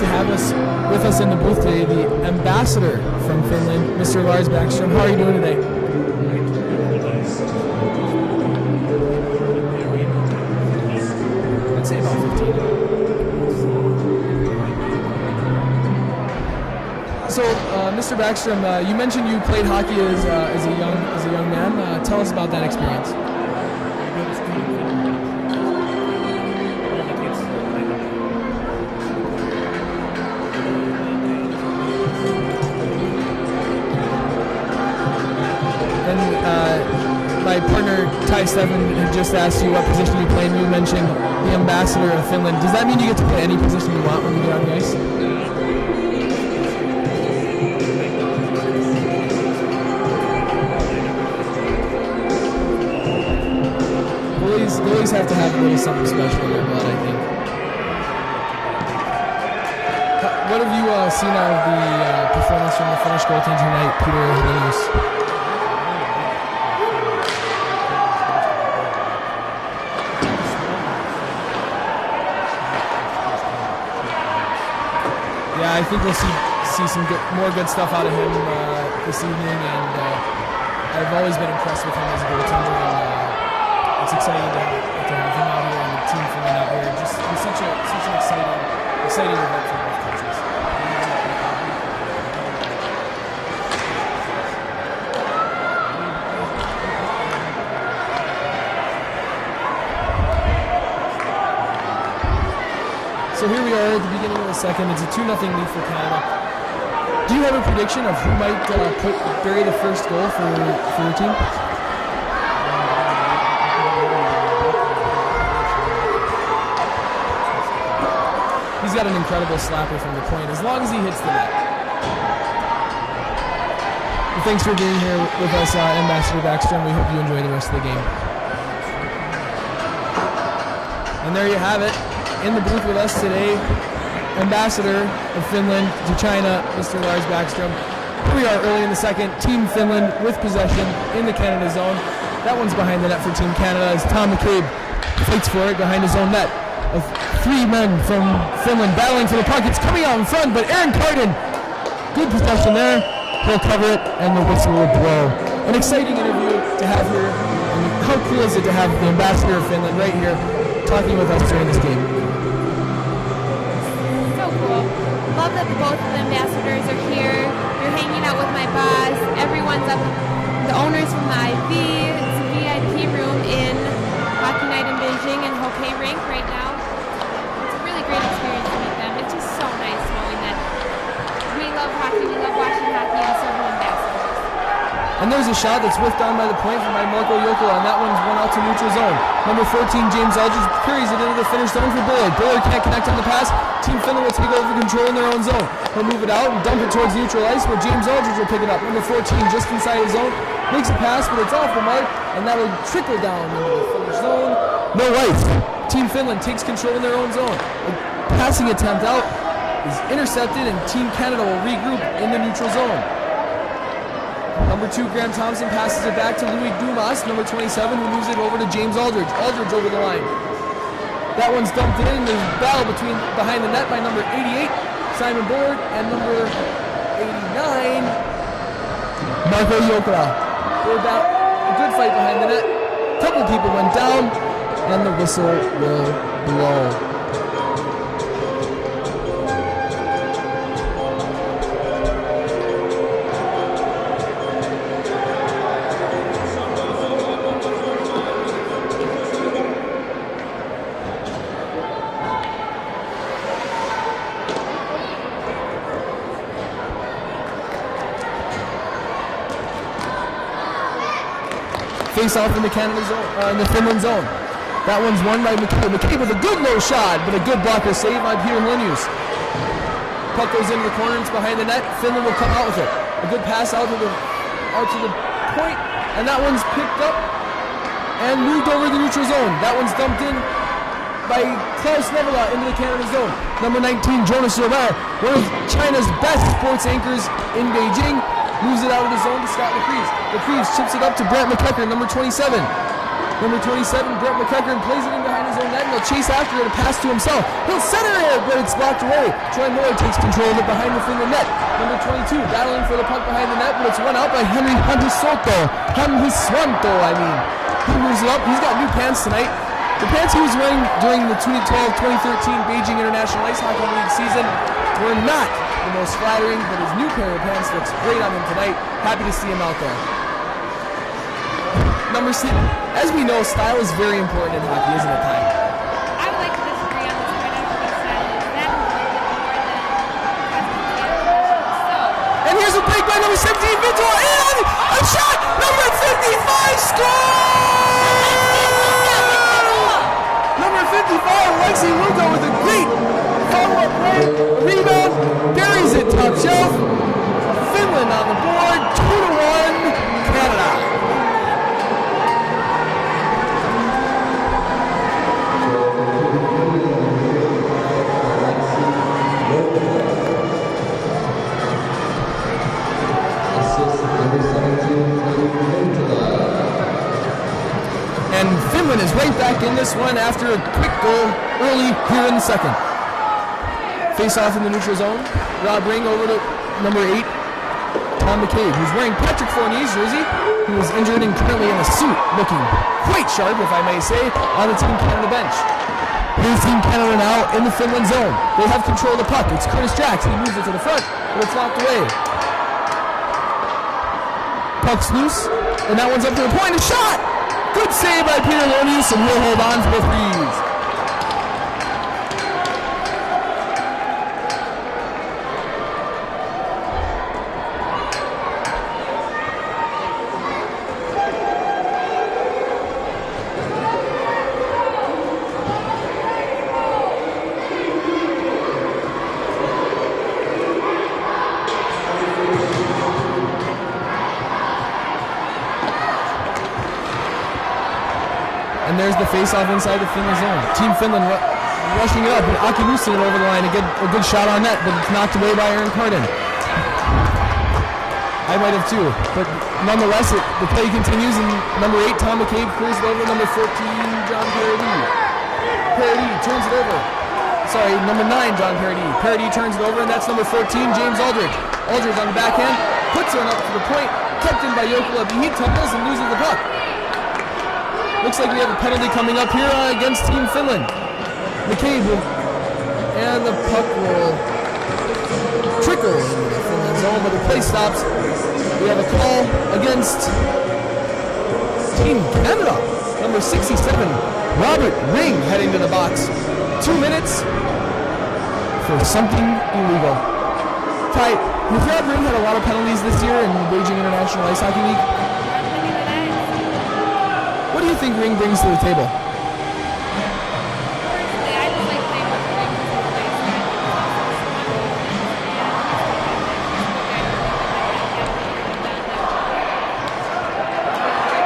to have with us in the booth today the ambassador from Finland, Mr. Lars Backstrom. How are you doing today? I'd say about 15. So, Mr. Backstrom, you mentioned you played hockey as a young man. Tell us about that experience. My partner, Stephan, had just asked you what position you play, and you mentioned the ambassador of Finland. Does that mean you get to play any position you want when you get on the ice? Goalies have to have a little something special in their blood, I think. What have you seen out of the performance from the Finnish goaltender tonight, Peter Lenius? I think we'll see some more good stuff out of him this evening, and I've always been impressed with him as a goaltender, and it's exciting to have him out here and the team Finland out here. Just such an exciting event for both countries. So here we are at the beginning of the second. It's a 2-0 lead for Canada. Do you have a prediction of who might bury the first goal for your team? He's got an incredible slapper from the point, as long as he hits the net. Well, thanks for being here with us, Ambassador Backstrom. We hope you enjoy the rest of the game. And there you have it. In the booth with us today, Ambassador of Finland to China, Mr. Lars Backstrom. Here we are early in the second. Team Finland with possession in the Canada zone. That one's behind the net for Team Canada as Tom McCabe fights for it behind his own net. Of 3 men from Finland battling for the puck. It's coming out in front, but Aaron Carden, good possession there. He'll cover it, and the whistle will blow. An exciting interview to have here. And how cool is it to have the Ambassador of Finland right here talking with us during this game? Love that both of the ambassadors are here. They're hanging out with my boss. Everyone's up. The owners from the IV. It's a VIP room in Hockey Night in Beijing and Hockey Rink right now. It's a really great experience to meet them. It's just so nice knowing that we love hockey, we love watching hockey, and so do ambassadors. And there's a shot that's whiffed down by the point from Marko Jokela, and that one's won out to neutral zone. Number 14, James Aldridge, carries it into the Finnish zone for Bullard. Bullard can't connect on the pass. Team Finland will take over control in their own zone. He'll move it out and dump it towards neutral ice, where James Aldridge will pick it up. Number 14, just inside his zone, makes a pass, but it's off the mark, and that will trickle down into the Finnish zone. No ice. Team Finland takes control in their own zone. A passing attempt out is intercepted, and Team Canada will regroup in the neutral zone. Number 2, Graham Thompson passes it back to Louis Dumas, number 27, who moves it over to James Aldridge. Aldridge over the line. That one's dumped in. There's a battle behind the net by number 88, Simon Bullard, and number 89, Marko Jokela. A good fight behind the net. A couple people went down, and the whistle will blow. Face off in the Canada zone, in the Finland zone. That one's won by McCabe. McCabe with a good low shot, but a good blocker save by Peter Lenius. Puck goes into the corner, it's behind the net. Finland will come out with it. A good pass out to the point, and that one's picked up and moved over the neutral zone. That one's dumped in by Klaus Nevela into the Canada zone. Number 19, Jonas Robert, one of China's best sports anchors in Beijing, moves it out of the zone to Scott Laprise. Laprise chips it up to Brent McEachern, number 27. Number 27, Brent McEachern, plays it in behind his his own net, and he'll chase after it, a pass to himself. He'll center it, but it's blocked away. Troy Miller takes control of it behind the Finland net. Number 22 battling for the puck behind the net, but it's run out by Henry Hanhiswanto. He moves it up. He's got new pants tonight. The pants he was wearing during the 2012-2013 Beijing International Ice Hockey League season were not the most flattering, but his new pair of pants looks great on him tonight. Happy to see him out there. Number 6. As we know, style is very important in hockey, isn't it, Ty? I would like to disagree on this point. I think style is that important more than. And here's a break by number 17, Vitor, and a shot! Number 55 scores! Number 55, Alexei Luka with a great follow-up play, rebound, buries it top shelf. Finland on the board, 2-1, Canada. And Finland is right back in this one after a quick goal early here in the second. Face off in the neutral zone. Rob Ring over to number 8, Tom McCabe, who's wearing Patrick Fournier's jersey, who is injured and currently in a suit, looking quite sharp, if I may say, on the Team Canada bench. Here's Team Canada now in the Finland zone. They have control of the puck. It's Curtis Jacks. He moves it to the front, but it's locked away. Puck's loose, and that one's up to the point. A shot! Good save by Peter Lonius, and he'll hold on to both these. And there's the face-off inside the Finland zone. Team Finland rushing it up, and Aki Luusonen over the line. A good shot on net, but it's knocked away by Aaron Carden. I might have too, but nonetheless, the play continues, and number 8, Tom McCabe, clears it over. Number 14, John Paradis. Paradis turns it over. Sorry, number 9, John Paradis. Paradis turns it over, and that's number 14, James Aldridge. Aldridge on the backhand, puts one up to the point, kept in by Jokela, but he tumbles and loses the puck. Looks like we have a penalty coming up here against Team Finland. McCabe and the puck will trickle into the Finland zone, but the play stops. We have a call against Team Canada. Number 67, Robert Ring, heading to the box. 2 minutes for something illegal. Ty, has Rob Ring had a lot of penalties this year in the Beijing International Ice Hockey League? What do you think Ring brings to the table? Personally, I just like playing with Ring because he's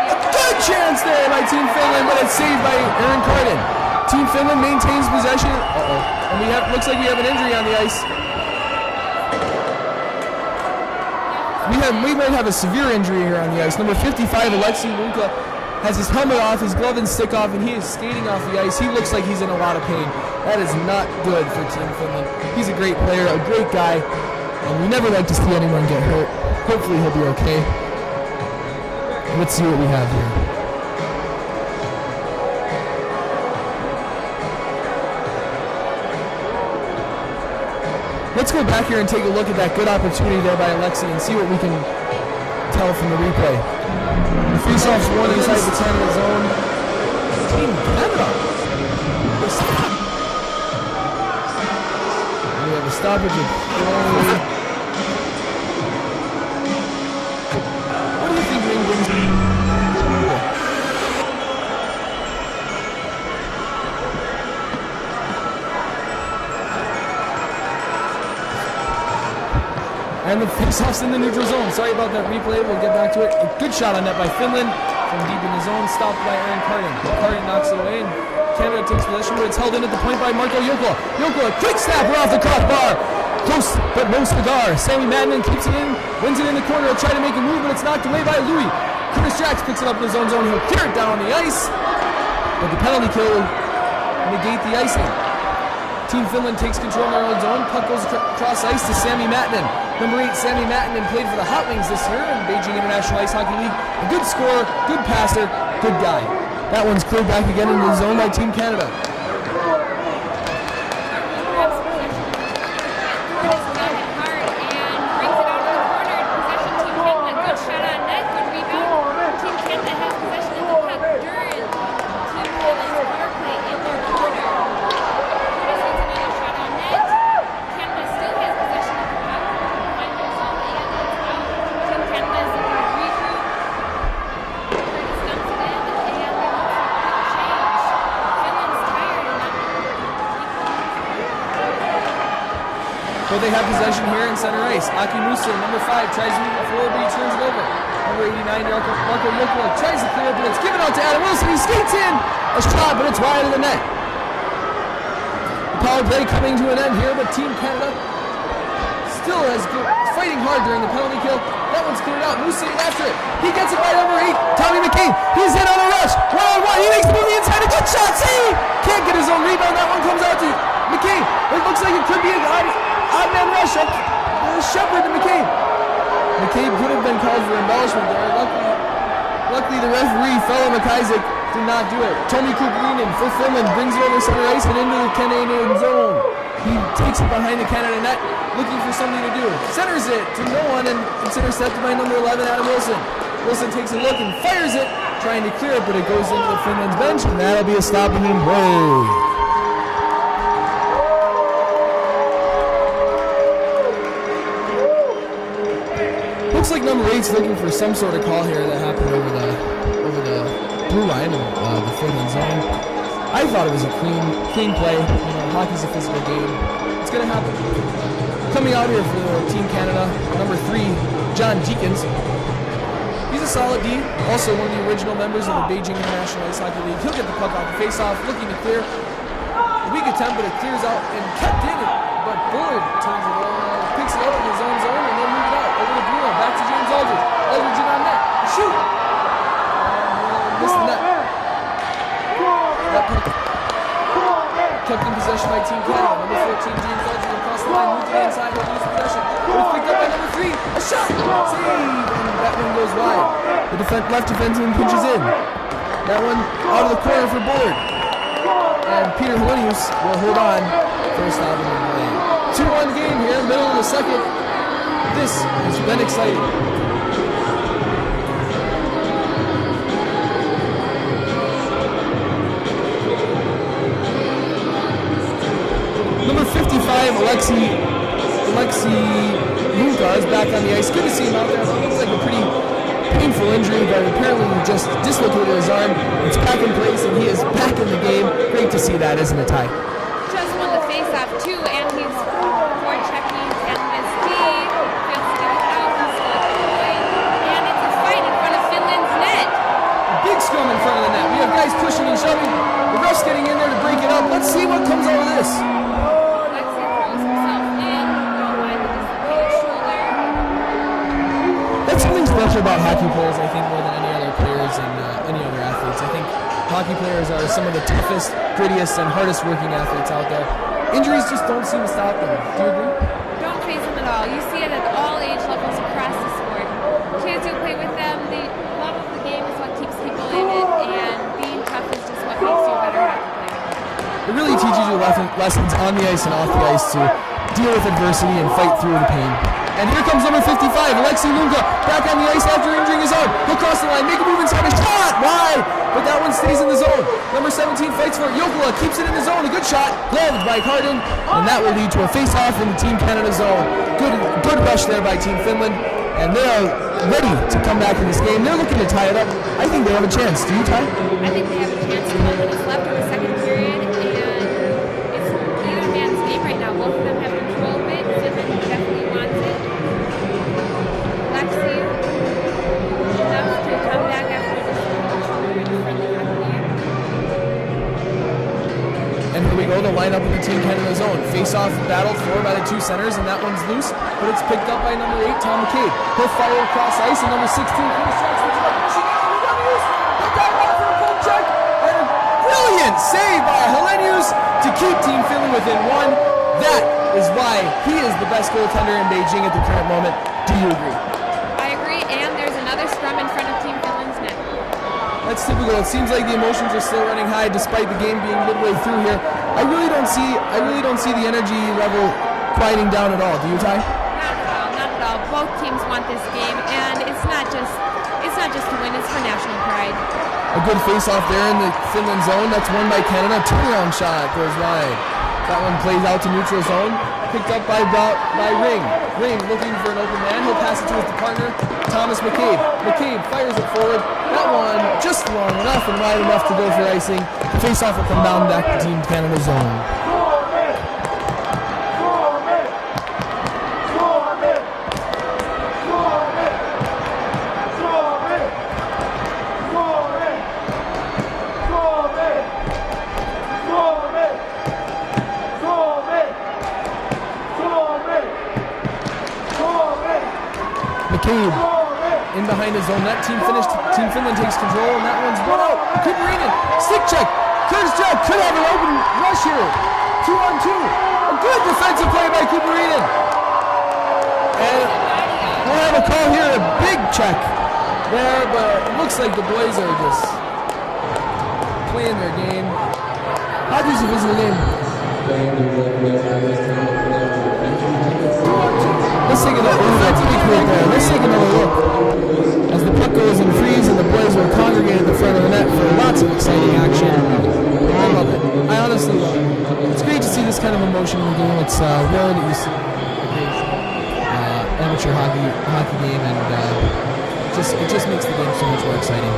A good chance there by Team Finland, but it's saved by Aaron Carden. Team Finland maintains possession. And looks like we have an injury on the ice. We might have a severe injury here on the ice. Number 55, Alexei Luka, has his helmet off, his glove and stick off, and he is skating off the ice. He looks like he's in a lot of pain. That is not good for Team Finland. He's a great player, a great guy, and we never like to see anyone get hurt. Hopefully he'll be okay. Let's see what we have here. Let's go back here and take a look at that good opportunity there by Alexei and see what we can tell from the replay. The face-off's won inside the Canada zone. Team Canada. We have a stoppage of play. What do you think Ring brings to the And the face-off's in the neutral zone. Sorry about that replay. We'll get back to it. A good shot on net by Finland from deep in the zone. Stopped by Aaron Carden. Carden knocks it away, and Canada takes possession, but it's held in at the point by Marco Jokela. Jokela, quick snapper off the crossbar. Close, but no cigar. Sammy Madden keeps it in, wins it in the corner. He'll try to make a move, but it's knocked away by Louis. Curtis Jacks picks it up in his own zone. He'll clear it down on the ice, but the penalty kill negate the icing. Team Finland takes control in their own zone. Puck goes across ice to Sami Mattinen. Number 8, Sami Mattinen played for the Hot Wings this year in Beijing International Ice Hockey League. A good scorer, good passer, good guy. That one's cleared back again into the zone by Team Canada. But they have possession here in center ice. Aki Musa, number 5, tries to move it forward, but he turns it over. Number 89, Marco Yokola tries to clear it, but it's given out to Adam Wilson. He skates in a shot, but it's wide of the net. The power play coming to an end here, but Team Canada still has fighting hard during the penalty kill. That one's cleared out. Musa after it. He gets it by number 8, Tommy McCain. He's in on a rush. 1-on-1. He makes the move inside. A good shot. Save! Can't get his own rebound. That one comes out to McCain. It looks like it could be an odd man rush up Shepard to McCabe. McCabe could have been called for embellishment there. Luckily the referee, fellow McIsaac, did not do it. Tommy Kukrinen for Finland brings it over center ice and into the Canadian zone. He takes it behind the Canada net, looking for something to do. Centers it to no one, and it's intercepted by number 11, Adam Wilson. Wilson takes a look and fires it, trying to clear it, but it goes into the Finland's bench, and that'll be a stopping and play. Looks like number 8's looking for some sort of call here that happened over the blue line of the Finland zone. I thought it was a clean play. You know, hockey's a physical game. It's gonna happen. Coming out here for Team Canada, number 3, John Deakins. He's a solid D, also one of the original members of the Beijing International Ice Hockey League. He'll get the puck off the face-off, looking to clear. A weak attempt, but it clears out and kept in it. But Bullard turns it over, picks it up in his own zone, and then moves it out over to Bruno. Back to James Aldridge. Aldridge in on net. Shoot! And missed the net. That puck kept in possession by Team Canada. Number 14, James Aldridge across the line, moved to the inside, will lose possession. It was picked up by number 3. A shot! Save! And that one goes wide. The left defenseman pinches in. That one out of the corner for Bullard. And Peter Helenius will hold on for a stop in the lane. 2-1 game here, middle of the second. This has been exciting. Number 55, Alexei Lunka is back on the ice. Good to see him out there. It looks like a pretty painful injury, but apparently he just dislocated his arm. It's back in place, and he is back in the game. Great to see that, isn't it, Ty? Just won the face-off, too, and he's forechecking Canada's D. Feels to get it out. He's still at the point. And it's a fight in front of Finland's net. A big scrum in front of the net. We have guys pushing and shoving. The ref's getting in there to break it up. Let's see what comes out of this. Alexei throws himself in. By the dislocated shoulder. That's something special about hockey players, I think, more than any other players and any other athletes. I think hockey players are some of the toughest, grittiest, and hardest working athletes out there. Injuries just don't seem to stop them. Do you agree? Don't face them at all. You see it at all age levels across the sport. Kids who play with them, the love of the game is what keeps people in it, and being tough is just what makes you a better hockey player. It really teaches you lessons on the ice and off the ice to deal with adversity and fight through the pain. And here comes number 55, Alexei Lunka, back on the ice after injuring his arm. He'll cross the line, make a move inside, a shot! Wide! But that one stays in the zone. Number 17 fights for it. Yokola keeps it in the zone. A good shot, gloved by Cardin, and that will lead to a face-off in the Team Canada zone. Good rush there by Team Finland, and they are ready to come back in this game. They're looking to tie it up. I think they have a chance. Do you, Ty? I think they have a chance. 1 minute left in the second period, and it's either man's game right now. Both of them have control of it. Finland definitely wants it. Alexei enough to come back after this shoulder in the friendly hockey game. And here we go, the lineup of the Team Canada zone. Face-off battled for by the 2 centers, and that one's loose, but it's picked up by number 8, Tom McCabe. He'll fire across ice, and number 16, Chris Jackson, He'll dive out for a poke check, and a brilliant save by Helenius. continues to keep Team Finland within one. That is why he is the best goaltender in Beijing at the current moment. Do you agree? I agree, and there's another scrum in front of Team Finland's net. That's typical. It seems like the emotions are still running high despite the game being midway through here. I really don't see the energy level quieting down at all. Do you, Ty? Not at all. Both teams want this game, and it's not just to win, it's for national pride. A good face-off there in the Finland zone. That's won by Canada. Turnaround shot goes wide. That one plays out to neutral zone. Picked up by Ring. Ring looking for an open man. He'll pass it to his partner, Thomas McCabe. McCabe fires it forward. That one just long enough and wide enough to go for icing. Face-off will come down back to Team Canada zone. McCabe in behind his own net. Team Finland takes control, and that one's run out. Kuparinen, stick check. Curtis Jack could have an open rush here. 2-on-2. A good defensive play by Kuparinen. And we'll have a call here, a big check there, but it looks like the boys are just playing their game. How does it visit the game? Let's take another look. Let's take another look. As the puck goes in freeze and the boys will congregate at the front of the net for lots of exciting action. I love it. I honestly love it. It's great to see this kind of emotion in the game. It's rare that you see amateur hockey game, and it just makes the game so much more exciting.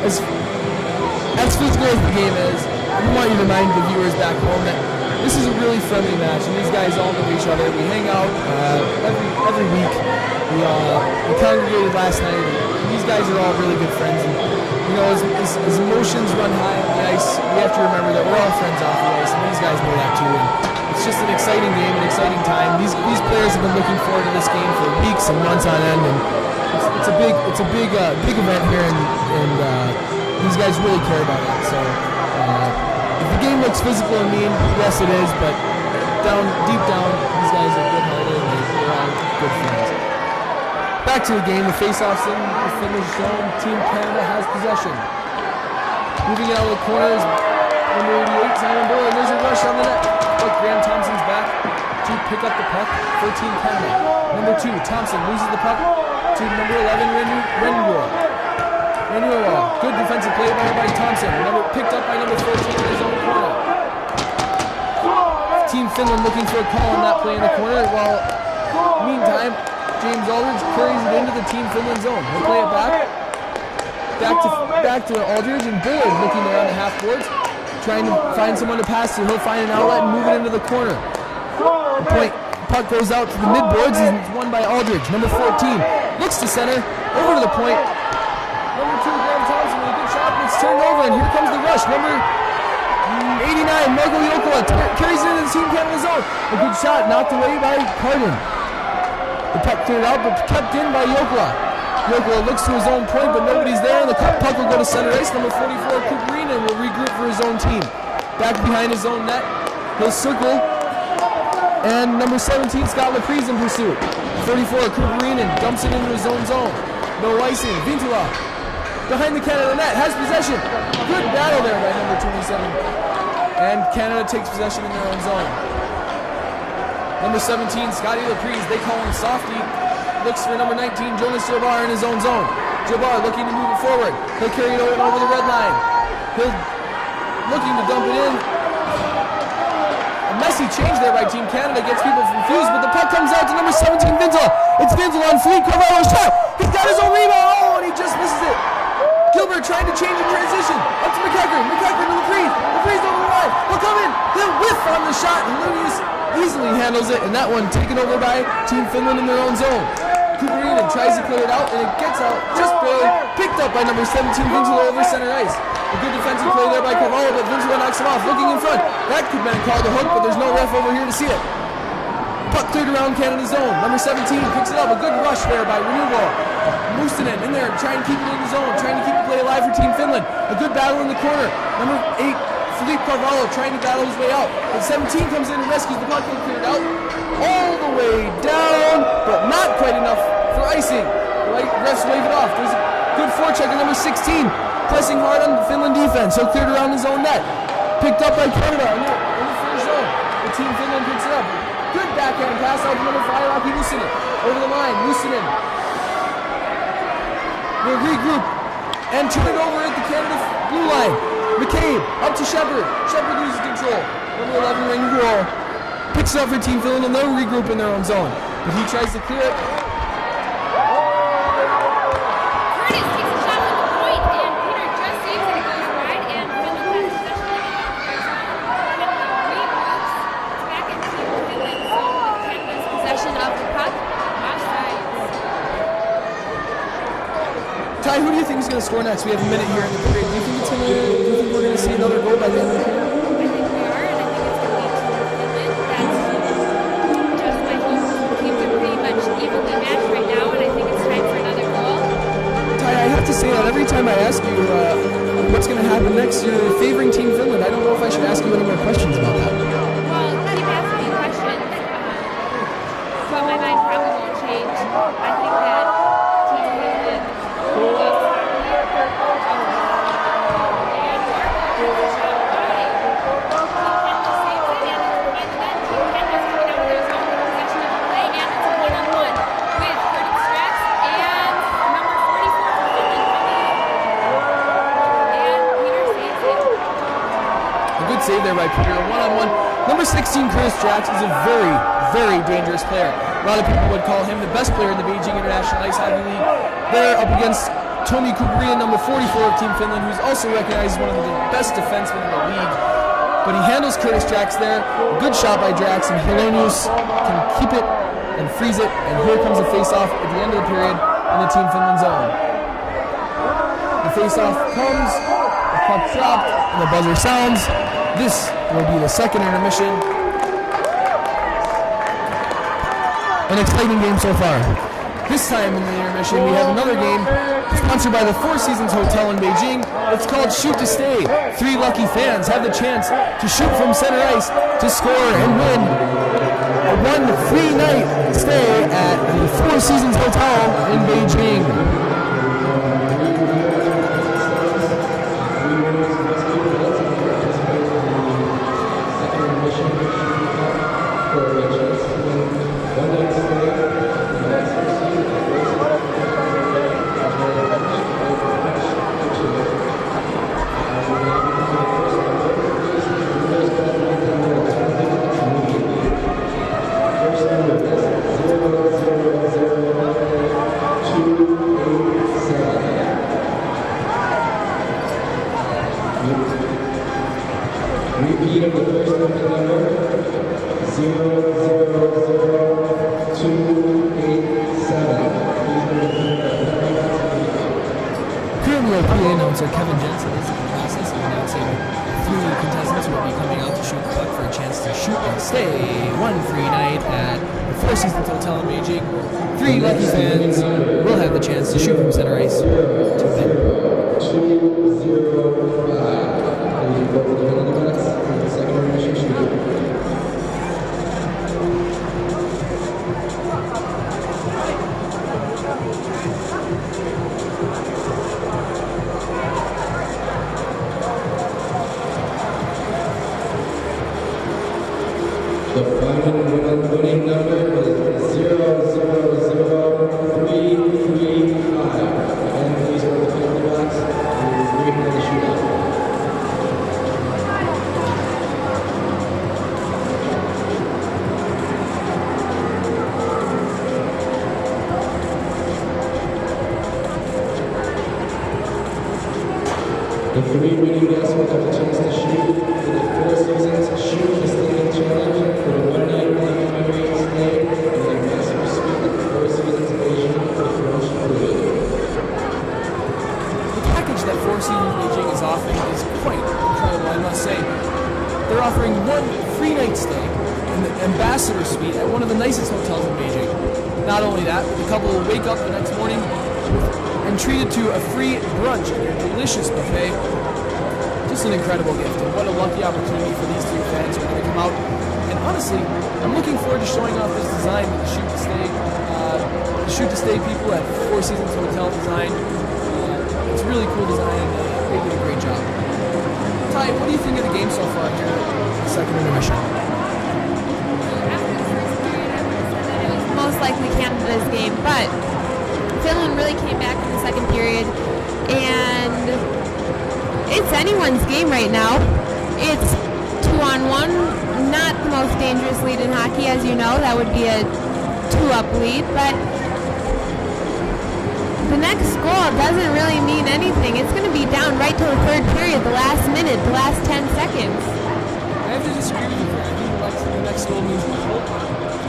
As physical as the game is, we want you to remind the viewers back home that this is a really friendly match, and these guys all know each other. We hang out every week. We congregated last night, and these guys are all really good friends. And, you know, as emotions run high on the ice, we have to remember that we're all friends off the ice, and these guys know that too. And it's just an exciting game, an exciting time. These players have been looking forward to this game for weeks and months on end, and it's a big event here, and these guys really care about it. So. If the game looks physical and mean, yes it is, but deep down, these guys are good-hearted and they're all good friends. Back to the game, the face-off's in the Finnish zone. Team Canada has possession. Moving it out of the corners, number 88, Simon Boyle, and there's a rush on the net. But Graham Thompson's back to pick up the puck for Team Canada. Number 2, Thompson loses the puck to number 11, Renwall. Good defensive play by Thompson. Picked up by number 14 in his own corner. Team Finland looking for a call on that play in the corner. While meantime, James Aldridge carries it into the Team Finland zone. He'll play it back to Aldridge, and Bullard looking around the half boards, trying to find someone to pass to. He'll find an outlet and move it into the corner. The puck goes out to the mid boards and it's won by Aldridge. Number 14 looks to center, over to the point. Number 2, Graham Thompson with a good shot, but it's turned over, and here comes the rush. Number 89, Marco Yokola carries it into the Team Canada zone. A good shot, knocked away by Cardin. The puck cleared out, but kept in by Yokola. Yokola looks to his own point, but nobody's there, and the puck will go to center ice. Number 44, Kuparinen will regroup for his own team. Back behind his own net, he'll circle, and number 17, Scott Laprise in pursuit. 34, Kuparinen dumps it into his own zone. No icing. Vintula behind the Canada net, has possession. Good battle there by number 27. And Canada takes possession in their own zone. Number 17, Scotty Laprise, they call him Softy. Looks for number 19, Jonas Jabbar in his own zone. Jabbar looking to move it forward. He'll carry it over the red line. He'll looking to dump it in. A messy change there by Team Canada, gets people confused, but the puck comes out to number 17, Vintula. It's Vintula on fleet, Carvalho's shot. He's got his own rebound, and he just misses it. Gilbert trying to change in transition. Up to McEachern. McEachern to Laprise. Laprise over the line. He'll come in. He'll whiff on the shot, and Lunis easily handles it, and that one taken over by Team Finland in their own zone. Kuparinen tries to clear it out, and it gets out just barely. Picked up by number 17, Vintula over center ice. A good defensive play there by Carvalho, but Vintula knocks him off. Looking in front. That could have been called a hook, but there's no ref over here to see it. Puck cleared around Canada's zone. Number 17 picks it up. A good rush there by Renewal. Mustinen in there, trying to keep it in the zone, trying to keep the play alive. 5 for Team Finland. A good battle in the corner. Number 8, Philippe Carvalho trying to battle his way out. But 17 comes in and rescues the puck and cleared out. All the way down, but not quite enough for icing. The refs wave it off. There's a good forecheck on number 16, pressing hard on the Finland defense. He'll clear it around his own net. Picked up by Canada in the first zone. The Team Finland picks it up. Good backhand pass out to number 5, Aki Lussinen. Over the line, Lussinen will regroup and turn it over at the Canada blue line. McCabe up to Shepard. Shepard loses control. Number 11, Ring Wall picks it up for Team Finland and they'll regroup in their own zone. But he tries to clear it. Curtis takes a shot from the point and Peter just saves it. It goes wide and Finland has possession of the puck. Ty, who do you think is going to score next? We have a minute here in the period. Do you think we're going to see another goal by the end of the period? I think we are, and I think it's going to lead to Finland. That's just my hope. Teams are pretty much evenly matched right now, and I think it's time for another goal. Ty, I have to say that every time I ask you what's going to happen next, you're favoring Team Finland. I don't know if I should ask you any more questions about that. Well, keep asking me questions, but my mind probably won't change. I think that Team Finland save there by Peter, one-on-one. Number 16, Curtis Drax, is a very, very dangerous player. A lot of people would call him the best player in the Beijing International Ice Hockey League. They're up against Tomi Kuparinen, number 44 of Team Finland, who's also recognized as one of the best defensemen in the league. But he handles Curtis Drax there. Good shot by Drax, and Helenius can keep it and freeze it. And here comes a face-off at the end of the period in the Team Finland zone. The face-off comes, the puck dropped, and the buzzer sounds. This will be the second intermission. An exciting game so far. This time in the intermission, we have another game sponsored by the Four Seasons Hotel in Beijing. It's called Shoot to Stay. 3 lucky fans have the chance to shoot from center ice to score and win a 1 free night stay at the Four Seasons Hotel in Beijing. Repeat of the first number, 000287. Currently, our PA announcer Kevin Jensen is in the process of announcing 3 contestants who will be coming out to shoot the puck for a chance to shoot and stay 1 free night at the Four Seasons Hotel in Beijing. 3 lucky fans will have the chance to shoot from center ice to win. 205. Second intermission shooting. The final winning number is 000335. And please go to the penalty box and read the shootout. The 3 winning guests will have a chance to shoot for the Four Seasons Shoot the Stay Challenge for the 1 night complimentary stay in the Ambassador Suite at the Four Seasons Beijing for French food. The package that Four Seasons Beijing is offering is quite incredible, I must say. They're offering 1 free night stay in the Ambassador Suite at one of the nicest hotels in Beijing. Not only that, but the couple will wake up the next morning with an and treated to a free brunch at your delicious buffet. Just an incredible gift, and what a lucky opportunity for these three fans who are going to come out. And honestly, I'm looking forward to showing off this design with the Shoot to Stay people at Four Seasons Hotel Design. It's a really cool design, and they did a great job. Ty, what do you think of the game so far here at the second intermission? After the first period, I would have said that it was most likely Canada's game, but Finland really came back in the second period, and it's anyone's game right now. It's 2-on-1, not the most dangerous lead in hockey, as you know. That would be a 2-up lead, but the next goal doesn't really mean anything. It's going to be down right to the third period, the last minute, the last 10 seconds. I have to disagree with you here. I think the next goal means the whole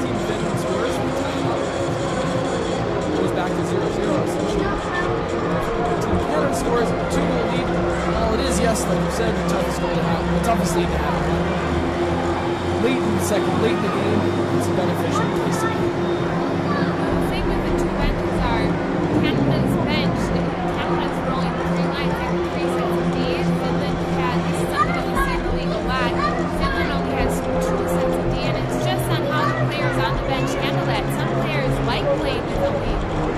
Team Finland scores from the timeout. It goes back to 0-0 essentially. Team Canada scores a 2-goal lead. Well, it is, yes, like you said, the toughest goal to have, the toughest lead to have. Late in the game, it's beneficial case to be. The thing with the two benches are Canada's bench, Canada's rolling the three lines, they have 3 sets of D. Finland has, this is something that we see in the league a lot, Finland only has 2 sets of D, and it's just on how the players on the bench handle that. Some players like playing with only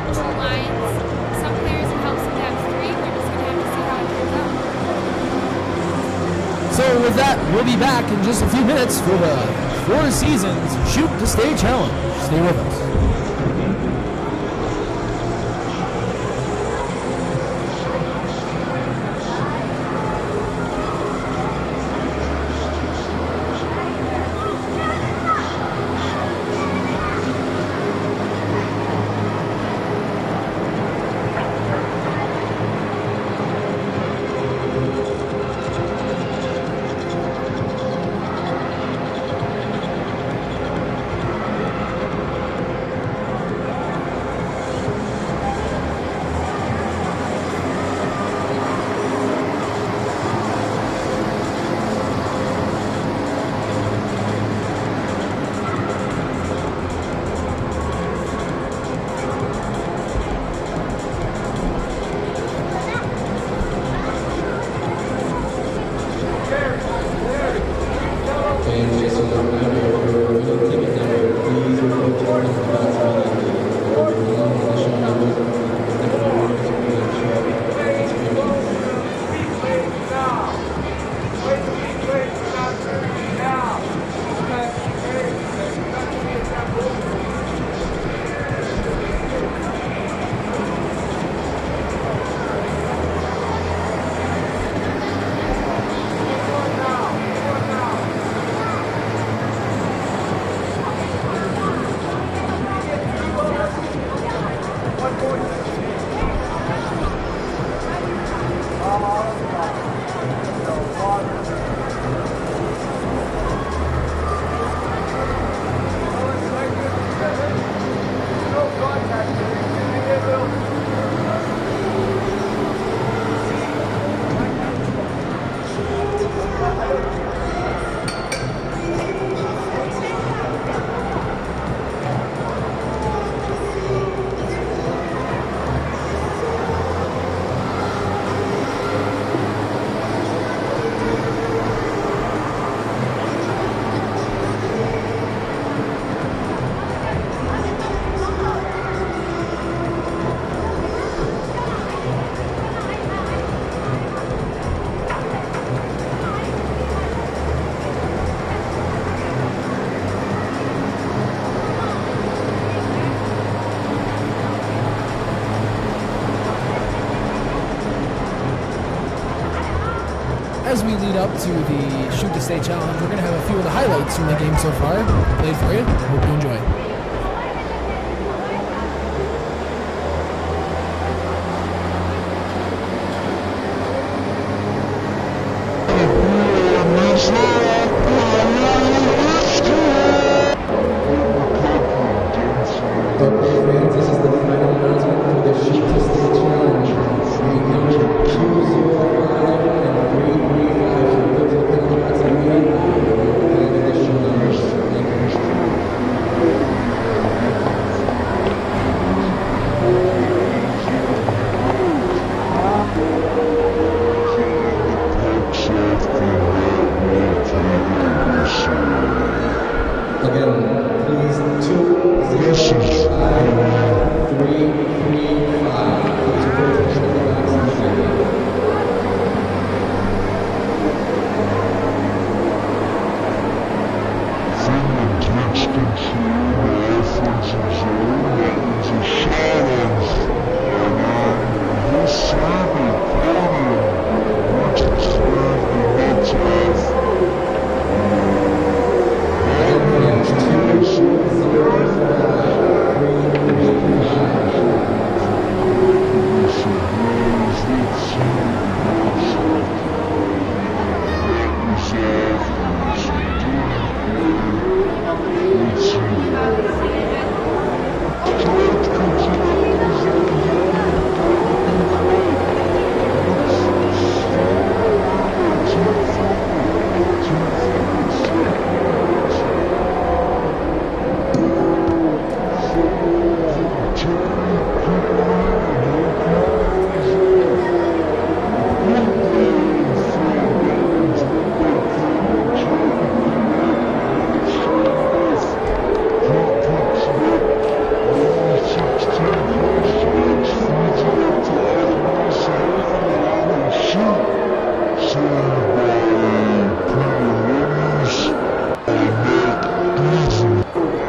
2 lines, some players it helps them to have 3. We're just going to have to see how it turns out. So with that, we'll be back in just a few minutes for the Four Seasons Shoot to Stay Challenge. Stay with us. As we lead up to the Shoot to Stay Challenge, we're going to have a few of the highlights from the game so far played for you. I hope you enjoy. This is the final announcement for the Shoot to Stay Challenge. League number 205 and 335 for the Penalty and additional numbers. Thank you.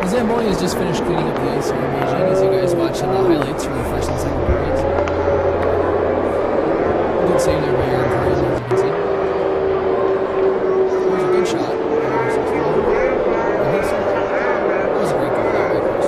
Zamboni has just finished cleaning up the ice here in Beijing as you guys watch some of the highlights from the first and second periods. Good save there by Aaron Curry, as you can see. That was a good shot. That was a great goal that way, Chris.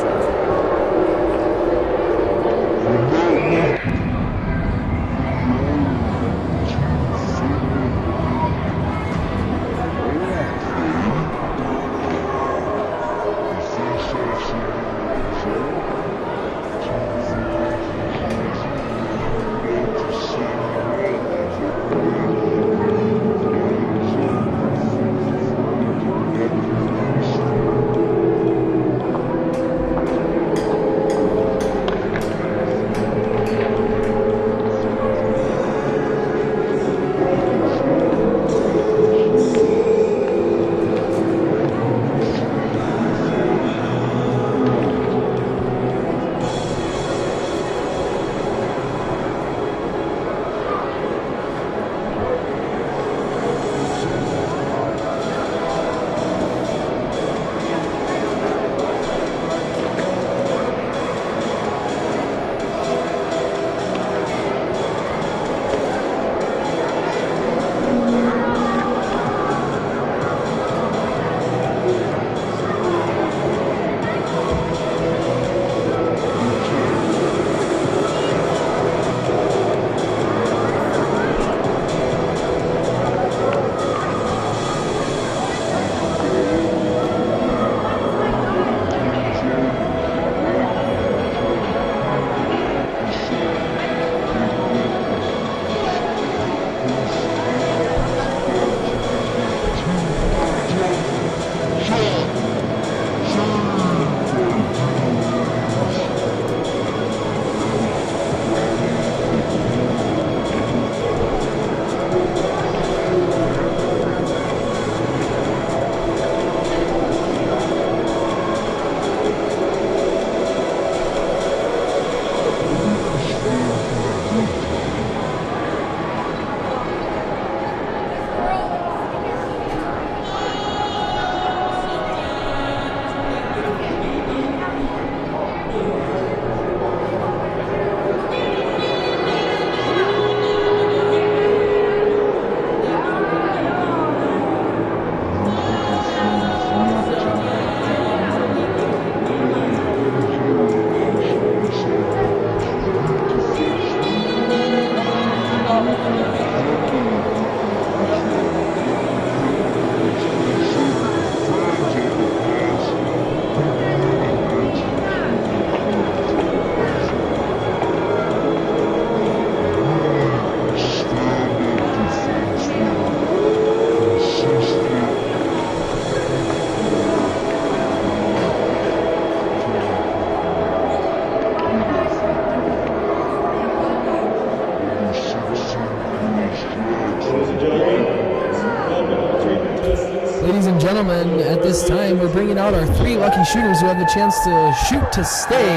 Ladies and gentlemen, at this time we're bringing out our 3 lucky shooters who have the chance to shoot to stay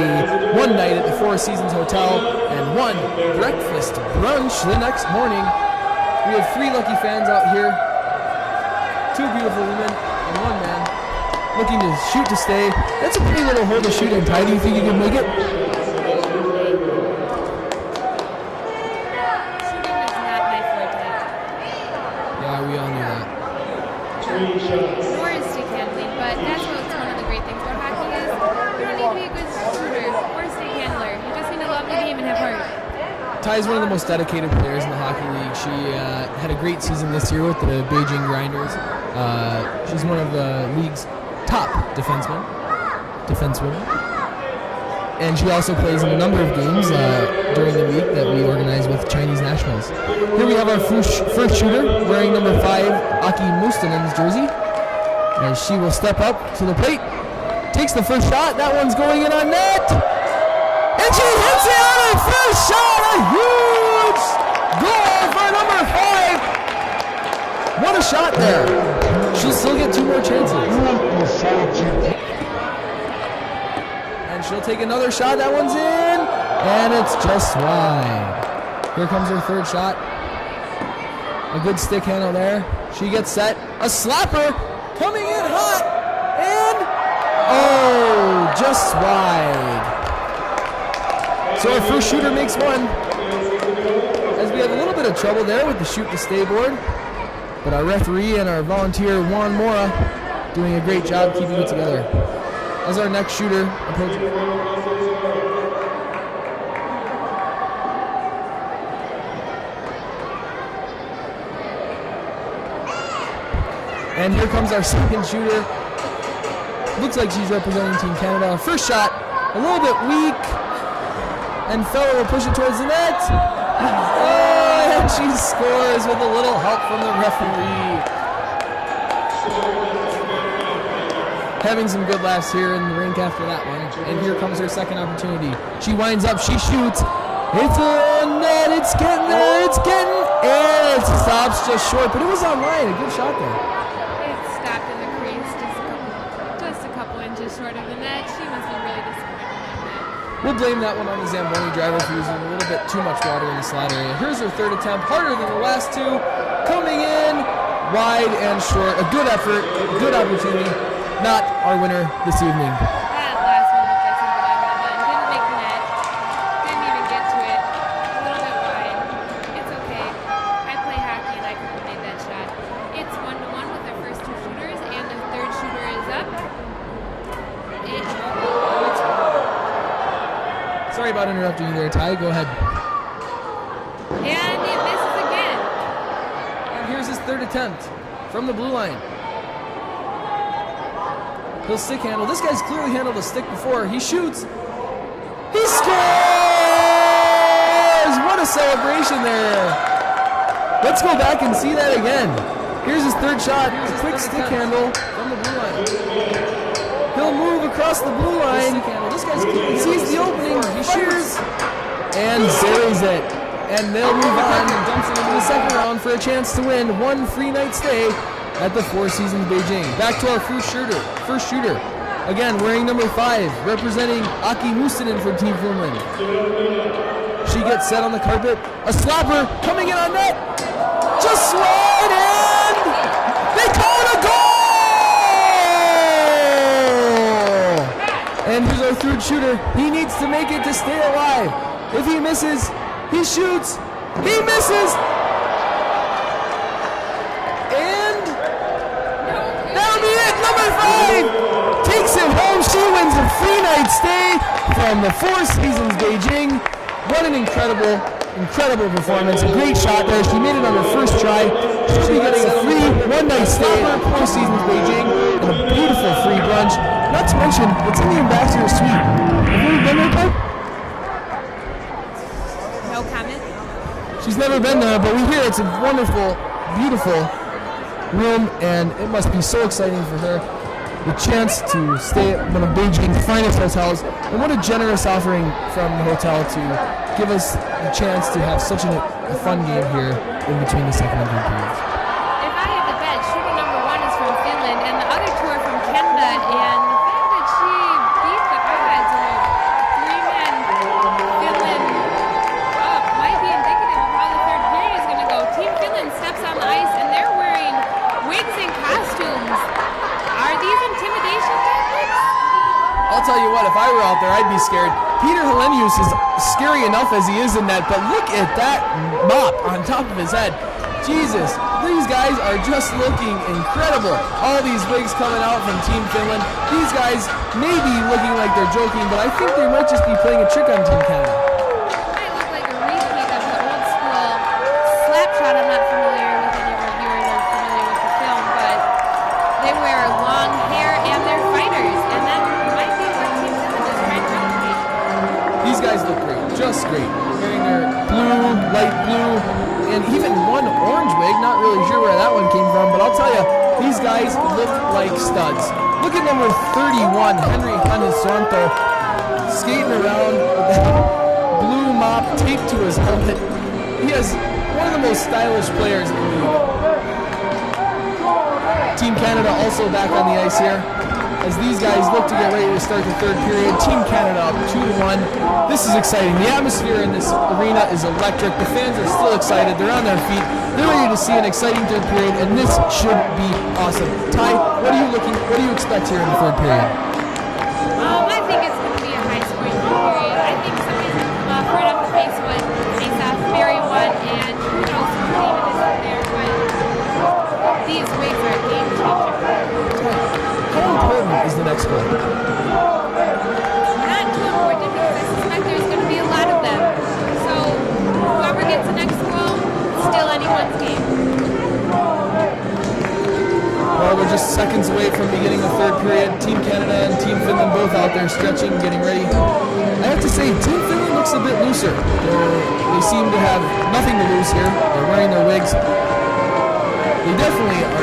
one night at the Four Seasons Hotel and 1 breakfast brunch the next morning. We have 3 lucky fans out here, 2 beautiful women and 1 man looking to shoot to stay. That's a pretty little hole to shoot in. Ty, do you think you can make it? nor is stick handling, but that's what's one of the great things about hockey is you don't need to be a good shooter or stick handler. You just need to love the game and have heart. Ty is one of the most dedicated players in the hockey league. She had a great season this year with the Beijing Grinders. She's one of the league's top defensewomen. And she also plays in a number of games during the week that we organize with Chinese nationals. Here we have our first shooter wearing number 5, Aki Mustinen's jersey. As she will step up to the plate, takes the first shot. That one's going in on net. And she hits it on her first shot. A huge goal for number 5. What a shot there. She'll still get 2 more chances. And she'll take another shot. That one's in. And it's just wide. Here comes her third shot. A good stick handle there. She gets set. A slapper coming in hot. And oh, just wide. So our first shooter makes 1. As we have a little bit of trouble there with the shoot to stay board. But our referee and our volunteer, Juan Mora, doing a great job keeping it together. As our next shooter approaches. And here comes our second shooter. Looks like she's representing Team Canada. First shot, a little bit weak. And Feller will push it towards the net. Oh, and she scores with a little help from the referee. Having some good laughs here in the rink after that one. And here comes her second opportunity. She winds up, she shoots. It's a net, it's getting there, it's getting, and it stops just short, but it was online, a good shot there. It stopped in the crease, just a couple inches short of the net. She must be really disappointed in that. We'll blame that one on the Zamboni driver for using a little bit too much water in the slot area. Here's her third attempt, harder than the last 2. Coming in, wide and short. A good effort, good opportunity. Not our winner this evening. That last one looked like something I would have done. Didn't make the net. Didn't even get to it. A little bit wide. It's okay. I play hockey and I could have made that shot. It's 1-1 with our first 2 shooters, and the third shooter is up. Sorry about interrupting you there, Ty. Go ahead. And it misses again. And here's his third attempt from the blue line. He'll stick handle. This guy's clearly handled a stick before. He shoots. He scores! What a celebration there. Let's go back and see that again. Here's his third shot. Here's a quick stick handle from the blue line. He'll move across the blue line. This guy's clearly sees the opening. He shoots and zeros it. And they'll move on and dumps it into the second round for a chance to win 1 free night stay at the Four Seasons Beijing. Back to our first shooter. Again, wearing number 5, representing Aki Mustinen for Team Finland. She gets set on the carpet. A slapper coming in on net. Just wide, and they call it a goal! And here's our third shooter. He needs to make it to stay alive. If he misses, he shoots. He misses. Takes it home. She wins a free night stay from the Four Seasons Beijing. What an incredible performance. A great shot there. She made it on her first try. She'll be getting a free one-night stay at Four Seasons Beijing and a beautiful free brunch. Not to mention, it's in the Ambassador Suite. Have you ever been there, Pep? No comment. She's never been there, but we hear it's a wonderful, beautiful room, and it must be so exciting for her. The chance to stay at one of Beijing's finest hotels, and what a generous offering from the hotel to give us the chance to have such a fun game here in between the second and third periods. If I had to bet, shooter number 1 is from Finland, and the other 2 are from Canada, and the fact that she beat the odds of a 3-man Finland up might be indicative of how the third period is going to go. Team Finland steps on the ice, and they're wearing wigs and costumes. Are these intimidation tactics? I'll tell you what, if I were out there, I'd be scared. Peter Helenius is scary enough as he is in net, but look at that mop on top of his head. Jesus, these guys are just looking incredible. All these wigs coming out from Team Finland. These guys may be looking like they're joking, but I think they might just be playing a trick on Team Canada. Might look like a repeat of the old school slap shot. I'm not familiar with any of our viewers are familiar with the film, but they wear long hair and they're fighters, and that might be what Team Finland is trying to replicate. These guys look great, just great. Wearing their blue, light blue, and even one orange wig. Not really sure where that one came from, but I'll tell you, these guys look like studs. Look at number 31, Henry Hannes-Sorto, skating around with that blue mop taped to his helmet. He is one of the most stylish players in the league. Team Canada also back on the ice here as these guys look to get ready to start the third period. Team Canada up 2-1. This is exciting. The atmosphere in this arena is electric. The fans are still excited. They're on their feet. They're ready to see an exciting third period, and this should be awesome. Ty, what do you expect here in the third period? I think it's going to be a high-scoring period. I think somebody's going to come off right off the face-off, Barry one, and who knows who David is in there, but these wigs are a game changer. How important is the next goal? Not too important because I suspect there's going to be a lot of them. So whoever gets the next goal, still anyone's game. Well, we're just seconds away from beginning the third period. Team Canada and Team Finland both out there stretching, getting ready. I have to say, Team Finland looks a bit looser. They seem to have nothing to lose here. They're wearing their wigs. They definitely are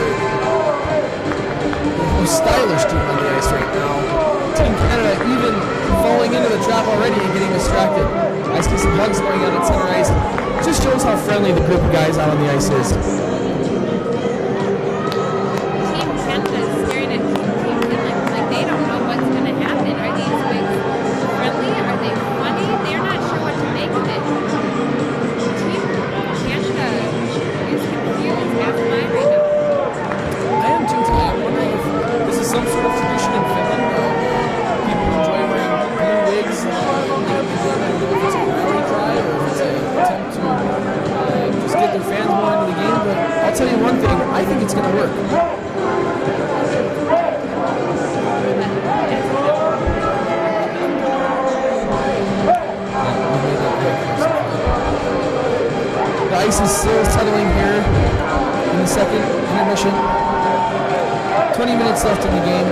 stylish team on the ice right now. Team Canada even falling into the trap already and getting distracted. I see some hugs going on at center ice. Just shows how friendly the group of guys out on the ice is. Team Canada is staring at Team Finland like they don't know what's going to happen. Are these wigs friendly? Are they funny? They're not sure what to make of it. Team Canada is confused as mine right now. I am too. I'm wondering if this is some sort of tradition in Finland. People enjoy wearing blue wigs. I don't know if it's a rally cry or if it's an attempt to just get their fans more into the game. But I'll tell you one thing, I think it's going to work. The ice is still settling here in the second intermission. 20 minutes left in the game.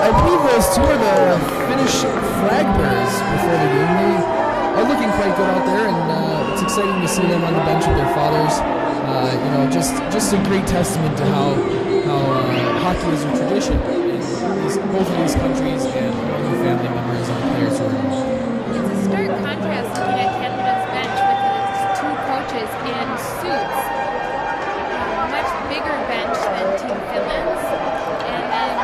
I believe those two are the Finnish flag bearers before the game. They are looking quite good out there, and it's exciting to see them on the bench with their fathers. Just a great testament to how hockey is a tradition in both of these countries and among the family members of the players who are involved. It's a stark contrast looking at Canada's bench with its two coaches in suits. A much bigger bench than Team Finland's, and then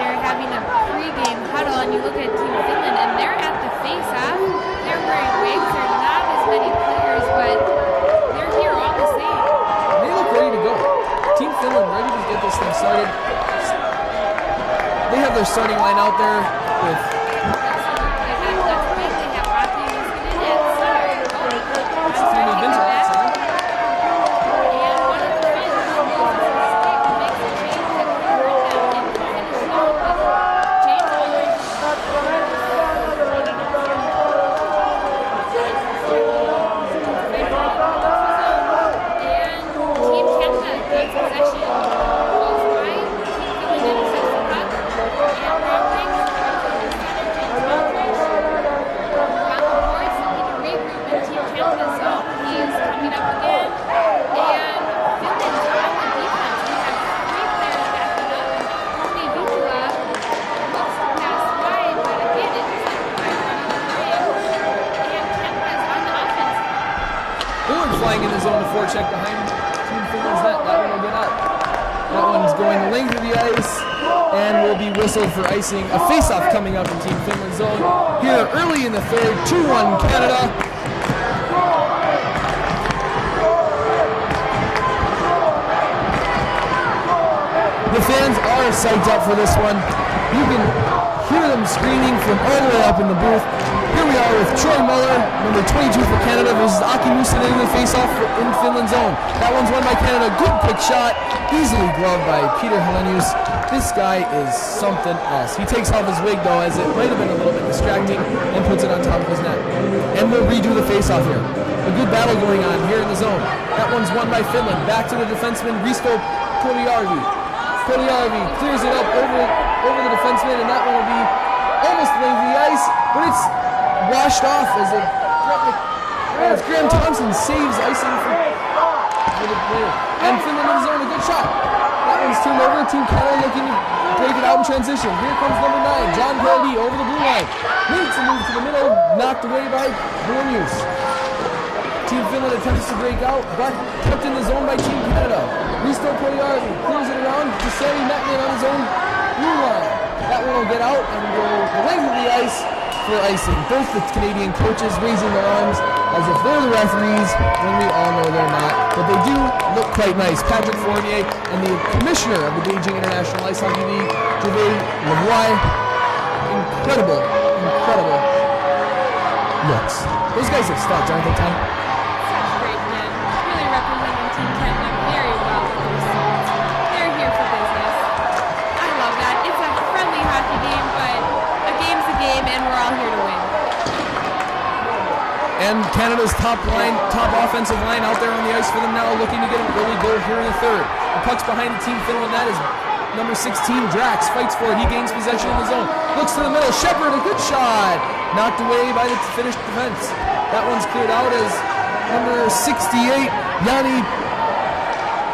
they're having a pre-game huddle, and you look at Team Finland, and they're at the face-off. They're wearing wigs. They're not as many players, but they're here all the same. They look ready to go. Team Finland ready to get this thing started. They have their starting line out there with flying in the zone to forecheck behind Team Finland's net. That one will get up. That one's going the length of the ice and will be whistled for icing. A face-off coming up in Team Finland's zone here early in the third. 2-1 Canada. psyched up for this one. You can hear them screaming from all the way up in the booth. Here we are with Troy Muller, number 22 for Canada, versus Aki Mustonen in the face-off in Finland's zone. That one's won by Canada. Good quick shot, easily gloved by Peter Helenius. This guy is something else. He takes off his wig though, as it might have been a little bit distracting, and puts it on top of his net. And we'll redo the face-off here. A good battle going on here in the zone. That one's won by Finland. Back to the defenseman, Risto Puoliarvi. Puoliarvi clears it up over the defenseman, and that one will be almost laying the ice, but it's washed off as Graham Thompson saves icing for the player. And Finland in the zone, a good shot. That one's turned over. Team Canada looking to break it out in transition. Here comes number 9, John Paradis, over the blue line. Makes a move to the middle, knocked away by Helenius. Team Finland attempts to break out, but kept in the zone by Team Canada. Risto Puoliarvi clears it around to Sami Metman on his own blue line. That one will get out and go the length of the ice for icing. Both the Canadian coaches raising their arms as if they're the referees, when we all know they're not. But they do look quite nice. Patrick Fournier and the commissioner of the Beijing International Ice Hockey League, Gervais Lavoie. Incredible looks. Those guys have studs, aren't they, Tom? Such great men. Really representing Team Canada very well with their suits. They're here for business. I love that. It's a friendly hockey game, but a game's a game, and we're all here to win. And Canada's top offensive line out there on the ice for them now, looking to get an early goal here in the third. The puck's behind the Team Finland net is number 16, Drax, fights for it. He gains possession in the zone. Looks to the middle. Shepard, a good shot. Knocked away by the Finnish defense. That one's cleared out as number 68, Jani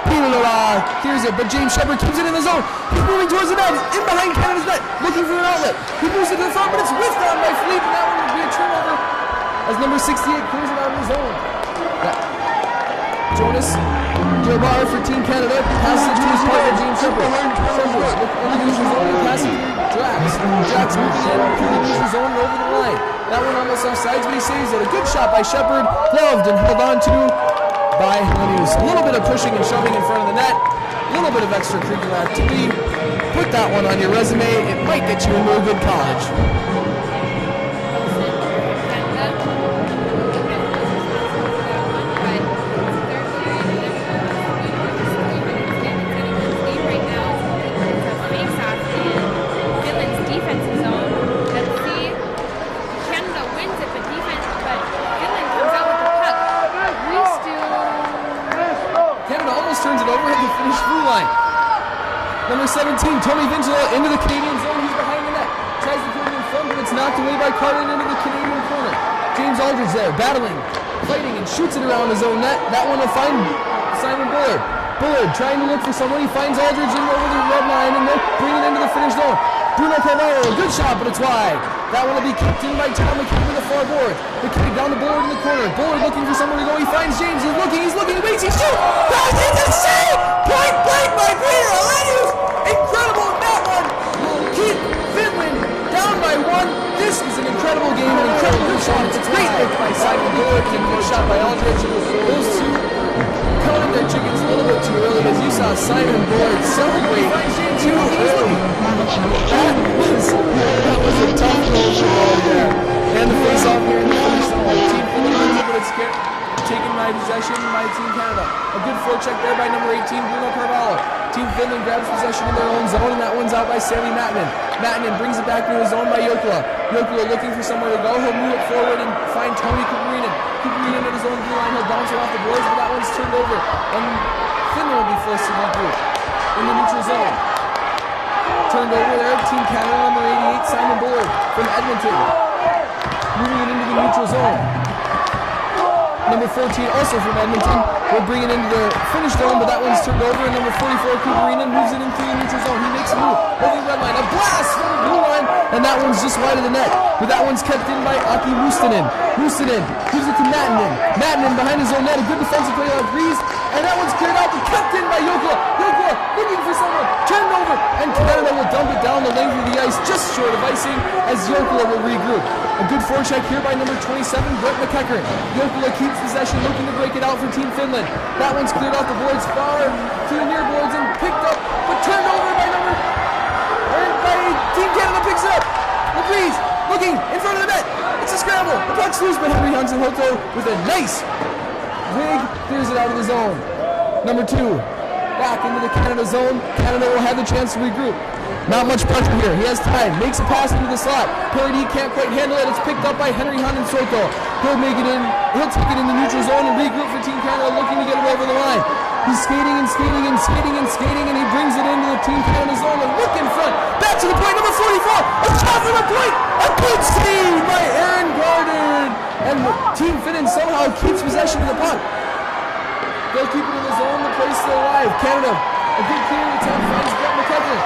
Piilola clears it, but James Shepard keeps it in the zone. He's moving towards the net, in behind Canada's net, looking for an outlet. He moves it to the front, but it's whiffed on by Philippe, and that one will be a turnover as number 68 clears it out of the zone. Jonas Gilbar for Team Canada passes it to his partner James Shepard. Shepard in the neutral zone, passes it to Drax. Drax moving in through the neutral zone and over the line. That one almost offsides, but he saves it. A good shot by Shepard, gloved and held on to by Helenius. A little bit of pushing and shoving in front of the net. A little bit of extracurricular activity. Put that one on your resume. It might get you into a good college. Number 17, Tommy Vincula into the Canadian zone. He's behind the net. Tries to put it in front, but it's knocked away by Carden into the Canadian corner. James Aldridge there, battling, fighting, and shoots it around his own net. That one will find Simon Bullard. Bullard trying to look for someone. He finds Aldridge in over the red line, and they'll bring it into the Finnish zone. Bruno Carvalho, a good shot, but it's wide. That one will be kicked in by Tom McKee to the far board. McKee down to Bullard in the corner. Bullard looking for somewhere to go. He finds James. He's looking, he waits, he shoots. That is a save! Point blank by Peter Helenius. Incredible in that one. Will keep Finland down by 1. This is an incredible game, an incredible shot. It's a great pick by Simon Bullard and a good shot by Aldridge. Those two counted their chickens a little bit too early, as you saw Simon Bullard celebrate too early. That was a tough goal for all there. And the face-off here in the first Team Finland wins it, but it's taken by possession by Team Canada. A good forecheck there by number 18, Bruno Carvalho. Team Finland grabs possession in their own zone, and that one's out by Sami Metman. Metman brings it back into his zone by Jokela. Jokela looking for somewhere to go. He'll move it forward and find Toni Kuparinen. Kuparinen at his own blue line. He'll bounce it off the boards, but that one's turned over. And Finland will be forced to regroup in the neutral zone. Turned over there, Team Canada, number 88, Simon Bullard from Edmonton. Moving it into the neutral zone. Number 14, also from Edmonton, will bring it into the Finnish zone, but that one's turned over, and number 44, Kuparinen, moves it into the neutral zone. He makes a move over the red line. A blast from the blue line, and that one's just wide of the net. But that one's kept in by Aki Mustonen. Mustonen gives it to Metman. Metman behind his own net, a good defensive play on Breeze, and that one's cleared out, but kept in by Jokela. Jokela looking for someone, turned over, and Canada will dump it down the length of the ice, just short of icing, as Jokela will regroup. A good forecheck here by number 27, Brett McEachern. Jokela keeps possession, looking to break it out for Team Finland. That one's cleared off the boards far to the near boards and picked up, but turned over by number Team Canada picks it up. LaBreeze looking in front of the net. It's a scramble. The puck's loose, but Henry Hansen Hoto with a nice wig clears it out of the zone. Number 2, back into the Canada zone. Canada will have the chance to regroup. Not much pressure here. He has time. Makes a pass into the slot. Parody can't quite handle it. It's picked up by Henry Hansen Soto. He'll make it in. He'll take it in the neutral zone and regroup for Team Canada, looking to get it over the line. He's skating and skating and skating and skating, and he brings it into the Team Canada zone. And look in front. Back to the point. Number 44. A shot from the point. A good save by Aaron Gordon. And Team Finland somehow keeps possession of the puck. They'll keep it in the zone. The play's still alive. Canada, a good clear attempt, finds Brett McKechnie.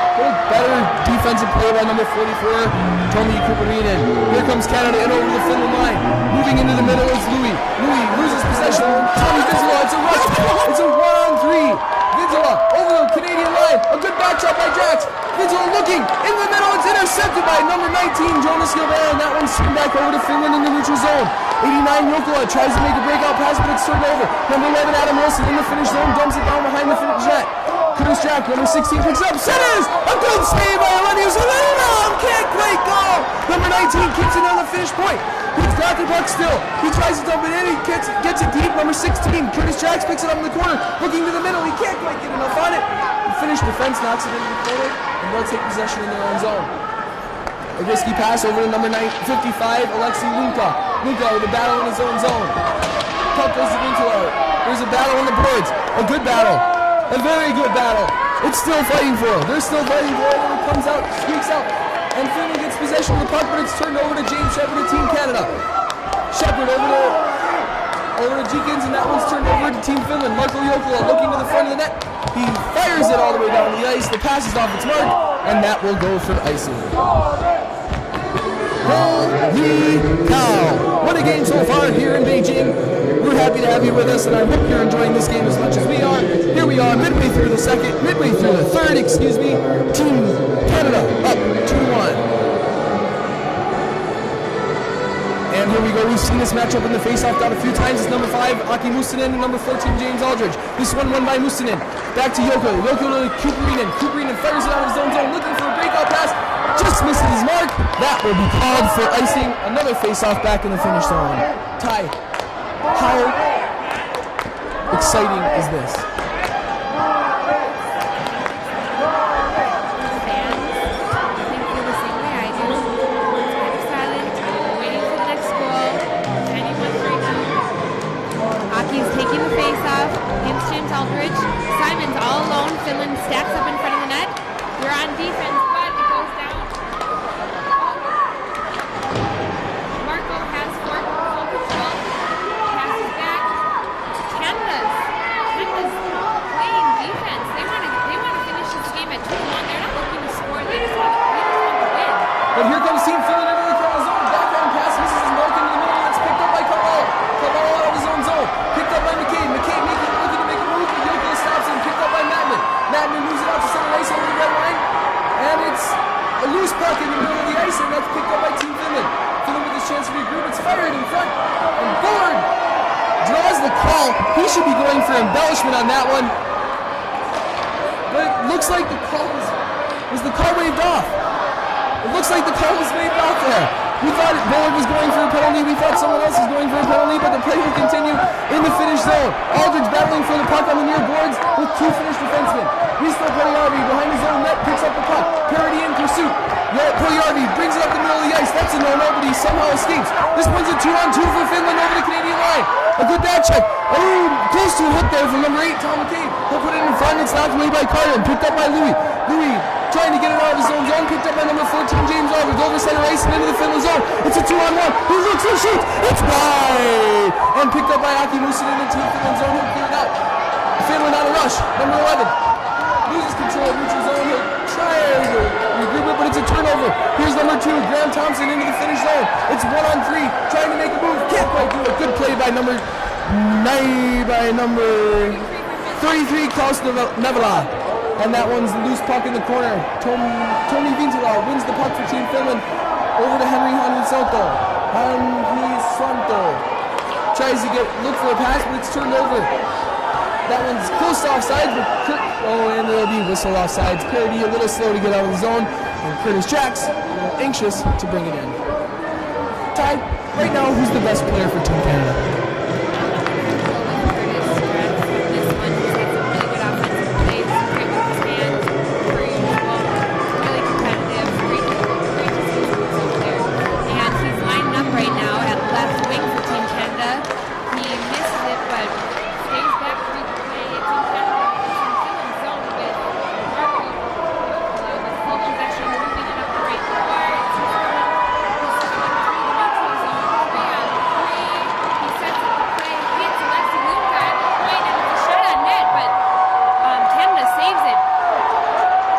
Better defensive play by number 44, Tommy Kuparinen. Here comes Canada in over the Finland line. Moving into the middle is Louis. Louis loses possession. Tommy Vizela, it's a rush. It's a 1-on-3. Vizela over the Canadian line. A good back shot by Jax. Vizela looking in the middle. It's intercepted by number 19, Jonas Gilbert. And that one's turned back over to Finland in the neutral zone. 89, Yokola tries to make a breakout pass, but it's turned over. Number 11, Adam Wilson in the finish zone, dumps it down behind the finish net. Curtis Jack, number 16, picks up, centers! A good save by Elenius Helena! Can't quite go! Number 19 keeps it on the finish point. He's got the puck still. He tries to dump it in, he gets it deep. Number 16, Curtis Jack picks it up in the corner, looking to the middle. He can't quite get enough on it. The Finnish defense knocks it into the corner, and they'll take possession in their own zone. A risky pass over to number 55, Alexei Lunka. Lunka with a battle in his own zone. Puck goes to Vintila. There's a battle on the boards. A good battle. A very good battle. It's still fighting for it. They're still fighting for it, and it comes out, squeaks out. And Finland gets possession of the puck, but it's turned over to James Shepard of Team Canada. Shepard over to Jenkins, and that one's turned over to Team Finland. Marko Jokela looking to the front of the net. He fires it all the way down the ice. The pass is off its mark, and that will go for icing. Holy cow! What a game so far here in Beijing. We're happy to have you with us, and I hope you're enjoying this game as much as we are. Here we are, midway through the third, Team Canada up 2-1. And here we go. We've seen this matchup in the face-off down a few times. It's number 5, Aki Mustonen, and number 14, James Aldridge. This one won by Mustonen. Back to Yoko. Yoko to Kuparinen. Kuparinen fires it out of his own zone, looking for a breakout pass. Just misses his mark. That will be called for icing. Another face-off back in the finish zone. Ty, how exciting is this? Taking the face off against James Aldridge. Simon's all alone. Finland stacks up in front of the net. We're on defense, but it goes down. Marco has full control. Passes back. Canada's playing defense. They want to finish this game at 2-1. They're not looking to score. They just want to win. But here comes Team Finland into the Canada zone. Backhand pass misses his mark into the middle. It's picked up by Carvalho. Carvalho out of his own zone. Picked up by McCabe. McCabe looking to make a move, but Yokola stops him. Picked up by Madden. Madden moves it out to center ice over the red line. And it's a loose puck in the middle of the ice, and that's picked up by Team Finland. Finland with his chance to regroup. It's fired in front. And Bullard draws the call. He should be going for embellishment on that one. But it looks like the call was the call waved off. It looks like the call was waved off there. We thought Bullard was going for a penalty. We thought someone else was going for a penalty, but the play will continue in the finish zone. Aldridge battling for the puck on the near boards with 2 Finnish defensemen. Risto Puljärvi behind his own net picks up the puck. Parody in pursuit. Puljärvi brings it up the middle of the ice. That's a no-no, but he somehow escapes. This one's a 2-on-2 for Finland over the Canadian line. A good back check. Oh, close to a hit there from number 8, Tom McCabe. He'll put it in front. It's knocked away by Carter and picked up by Louis. Louis trying to get it out of his own zone, picked up by number 14, James Aldridge, over center ice and into the Finland zone. It's a 2-on-1. He looks and shoots. It's wide! And picked up by Aki Mustonen in the Team Finland zone. He'll clear it out. Finland on a rush. Number 11 loses control of neutral zone. He'll try to regroup it, but it's a turnover. Here's number 2, Graham Thompson into the finish zone. It's 1-on-3, trying to make a move. Can't quite do it. Good play by number 33, Klaus Nevela. And that one's the loose puck in the corner. Tony Vintila wins the puck for Team Finland over to Henry Hannu-Soto. Tries to look for a pass, but it's turned over. That one's close to offsides, but and it'll be whistled offsides. Parody a little slow to get out of the zone. And Curtis Jax, anxious to bring it in. Ty, right now, who's the best player for Team Canada? This one, he's got some really good offensive plays, great with his hands, per usual, really competitive, great to see his moves over there. And he's lining up right now at left wing for Team Canada. He misses it, but stays back to the play. Team Canada is in Finland's zone with Marco with full possession, moving it up the right court. He's going through the neutral zone, 3-on-3. He sets up the play, hits Alexi Luka at the point, and it's a shot on net, but Canada saves it.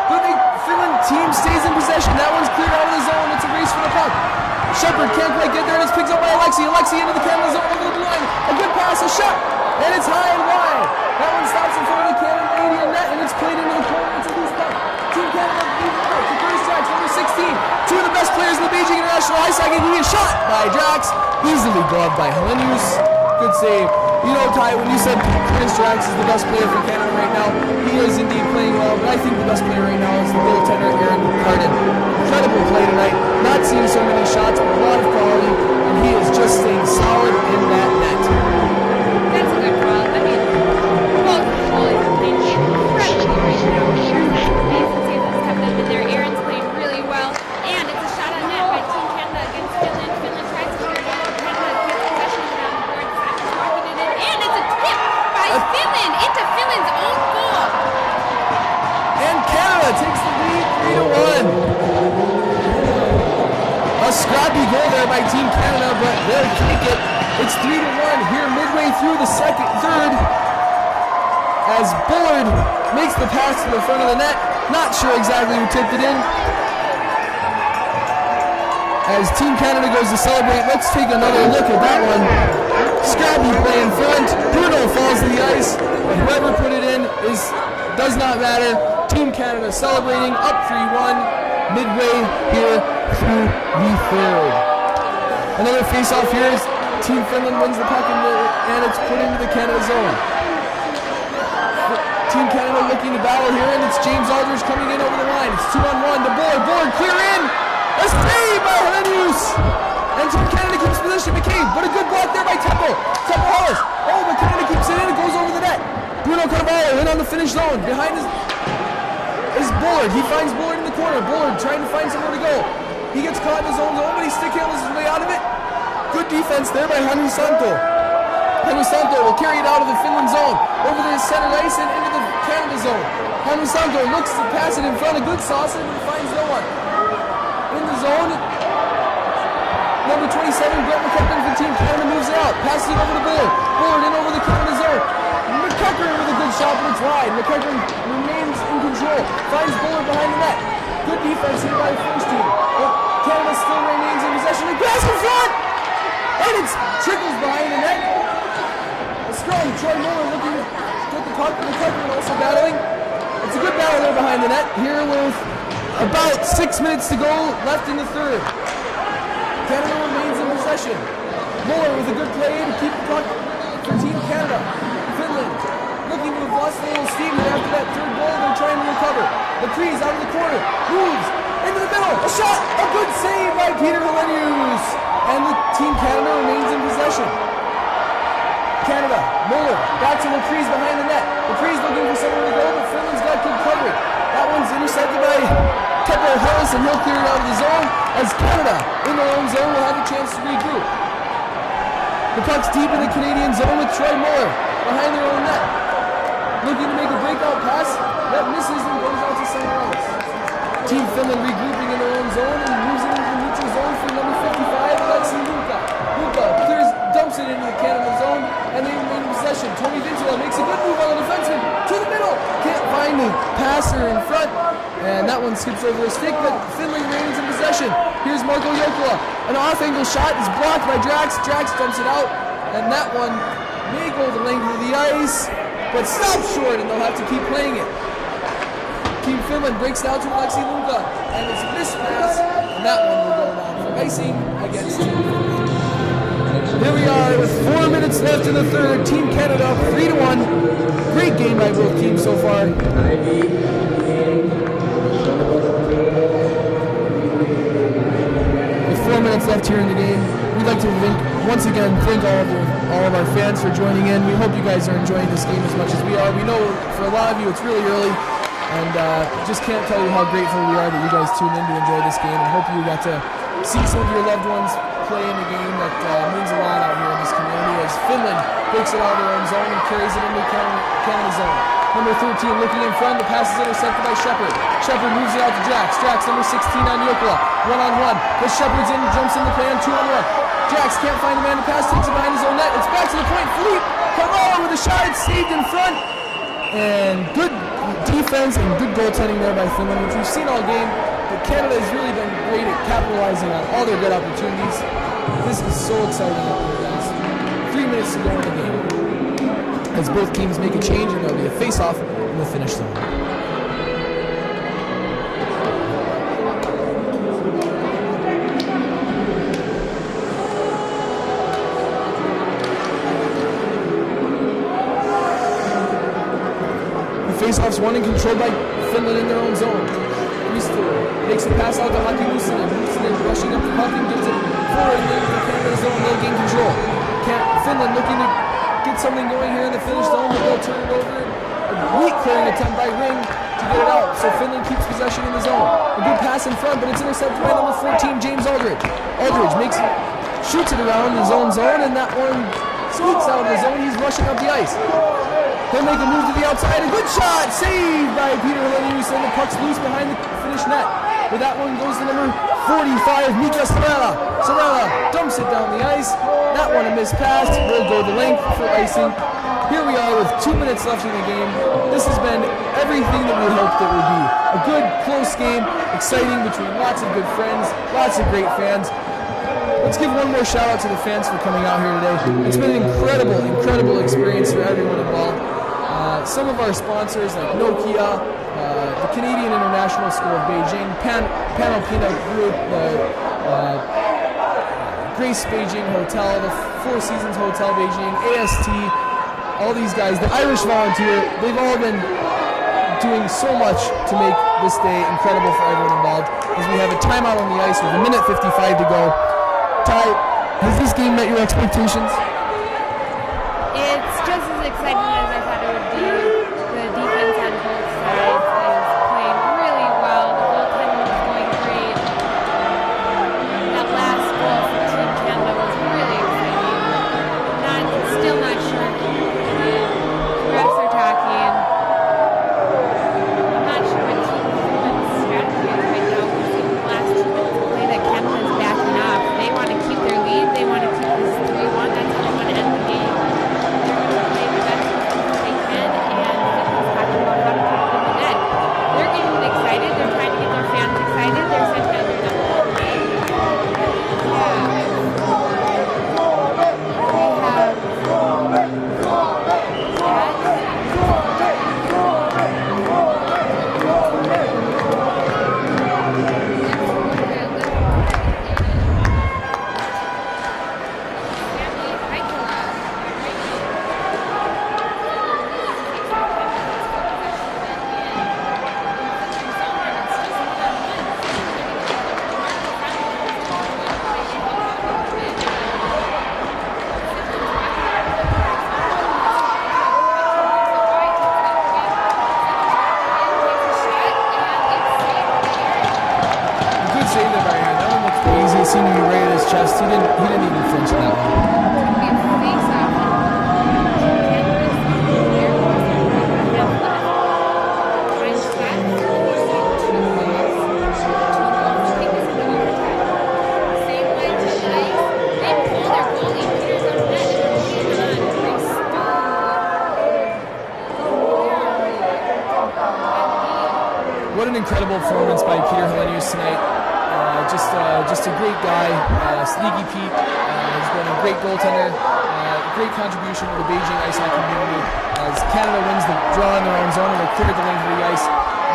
But the Finland team stays in possession. That one's cleared out of the zone. It's a race for the puck. Shepard can't quite get there, and it's picked up by Alexi. Alexi into the Canada zone over the blue line. A good pass, a shot, and it's high and wide. That one stops in front of the Canadian net, and it's played into the corner. It's a loose puck. Team Canada leads it out to Curtis Jax, number 16. Two of the best players in the Beijing International Ice Hockey League. A shot by Jax, easily gloved by Helenius. Good save. You know, Ty, when you said Curtis Jax is the best player for Canada right now, he is indeed playing well, but I think the best player right now is the goaltender, Aaron Carden. Incredible play tonight. Not seeing so many shots, but a lot of quality, and he is just staying solid in that net. That's a good call. I mean, both goalies are playing incredibly right now. There's that amazing save that's kept them in there. Aaron's playing really well, and it's a shot on net by Team Canada against Finland. Finland tries to clear it out. Canada gets possession of it on the board. Sackers walking it in, and it's a tip by Finland into Finland's own goal. And Canada takes the lead 3-1. A scrappy goal there by Team Canada, but they'll take it. It's 3-1 here midway through the third. As Bullard makes the pass to the front of the net. Not sure exactly who tipped it in. As Team Canada goes to celebrate, let's take another look at that one. Scrappy play in front. Bruno falls to the ice. But whoever put it in does not matter. Team Canada celebrating up 3-1 midway here through the third. Another face-off here is Team Finland wins the puck and it's put into the Canada zone. Team Canada looking to battle here, and it's James Aldridge coming in over the line. It's 2-on-1 to Board, clear in! A save by Helenius! And Team Canada keeps possession. McCabe, but a good block there by Temple Hollis. Oh, but Canada keeps it in, it goes over the net. Bruno Carvalho in on the finish zone. Behind is Bullard. He finds Bullard in the corner. Bullard trying to find somewhere to go. He gets caught in his own zone, but he stick handles his way out of it. Good defense there by Henry Santo. Henry Santo will carry it out of the Finland zone, over the center ice and into the Canada zone. Henry Santo looks to pass it in front of good Saucer, but finds no one. In the zone, number 27, Brett McCuckern for Team Canada moves it out, passes it over to Bullard. Bullard in over the Canada zone. McCuckern with a good shot, but it's wide. McCuckern remains in control, finds Bullard behind the net. Good defense here by the first team. But Canada still remains in possession. The grass in front! And it trickles behind the net. A scrum, Troy Muller looking to get the puck. McCuckern also battling. It's a good battle there behind the net. Here with about 6 minutes to go left in the third. Canada remains in possession. Muller with a good play to keep the puck for Team Canada. Finland looking to have lost a little steam here after that third goal. They're trying to recover. McCree's out of the corner. Moves into the middle. A shot. A good save by Peter Helenius. And the Team Canada remains in possession. Canada, Muller, back to McCree's behind the net. McCree's looking for somewhere to go, but Finland's got good coverage. That one's intercepted by Temple Hollis, and he'll clear it out of the zone as Canada, in their own zone, will have a chance to regroup. The puck's deep in the Canadian zone with Troy Muller behind their own net. Looking to make a breakout pass that misses and goes out to somewhere else. Team Finland regrouping in their own zone and moves it into the neutral zone for number 55, Alexi Luka. Luka dumps it into the Canada zone, and they remain in possession. Tony Vintila makes a good move on the defenseman to the middle. Can't find the passer in front, and that one skips over a stick, but Finland remains in possession. Here's Marco Jokela. An off-angle shot is blocked by Drax. Drax dumps it out, and that one may go the length of the ice, but stops short, and they'll have to keep playing it. Team Finland breaks down to Alexi Luka, and it's a missed pass, and that one will go down for icing against Team Finland. Here we are with 4 minutes left in the third. Team Canada up 3-1. Great game by both teams so far. left here in the game. We'd like to once again thank all of our fans for joining in. We hope you guys are enjoying this game as much as we are. We know for a lot of you it's really early, and just can't tell you how grateful we are that you guys tuned in to enjoy this game, and hope you got to see some of your loved ones play in a game that means a lot out here in this community, as Finland breaks it out of their own zone and carries it into Canada zone. Number 13 looking in front, the pass is intercepted by Shepard. Shepard moves it out to Jax. Jax, number 16 on Yokola. One-on-one. But Shepard's in, jumps in the play on 2-on-1. Jax can't find a man to pass, takes it behind his own net. It's back to the point. Philippe Carvalho with a shot. It's saved in front. And good defense and good goaltending there by Finland, which we've seen all game. But Canada has really been great at capitalizing on all their good opportunities. This is so exciting out there, guys. 3 minutes to go in the game, as both teams make a change, and there'll be a face-off in the finish zone. The face-off's won and controlled by Finland in their own zone. Risto makes a pass out to Hockey Lusanen. Lusanen rushing up the puck and gives it forward into Canada's zone. They'll gain control. Finland looking to get something going here in the finish zone, but they'll turn it over. A weak clearing attempt by Ring to get it out, so Finland keeps possession in the zone. A good pass in front, but it's intercepted by number 14, James Aldridge. Aldridge shoots it around his own zone, and that one squeaks out of the zone. He's rushing up the ice. He'll make a move to the outside. A good shot, saved by Peter Helenius, and the puck's loose behind the finish net. But that one goes to number 45, Mika Sorella. Sorella dumps it down the ice. That one a missed pass. Will go the length for icing. Here we are with 2 minutes left in the game. This has been everything that we hoped it would be. A good, close game, exciting between lots of good friends, lots of great fans. Let's give one more shout out to the fans for coming out here today. It's been an incredible experience for everyone involved. Some of our sponsors like Nokia, the Canadian International School of Beijing, Panalpina Group, the Grace Beijing Hotel, the Four Seasons Hotel Beijing, AST, all these guys, the Irish Volunteer, they've all been doing so much to make this day incredible for everyone involved. As we have a timeout on the ice with 1:55 to go. Ty, has this game met your expectations? It's just as exciting as I thought it would be. The defense on both sides is playing really well. The goaltending is going great. That last goal for Team Canada was really exciting. Still not sure. The refs are talking. I'm not sure what Team Finland's strategy is right now. We've seen the last 2 minutes of play that Canada is backing off. They want to keep their lead. They want to keep this 3-1. That's how they want to end the game. They're going to play the best they can, and Finland's talking about how to put it in the net. They're getting excited. They're trying to get their fans excited. They're sending out their number 1 game. Seemed to be right at his chest. He didn't even flinch that one. What an incredible performance by Peter Helenius tonight. Just a great guy, Sneaky Pete, has been a great goaltender, great contribution to the Beijing ice hockey community as Canada wins the draw in their own zone and they clear the lane for the ice.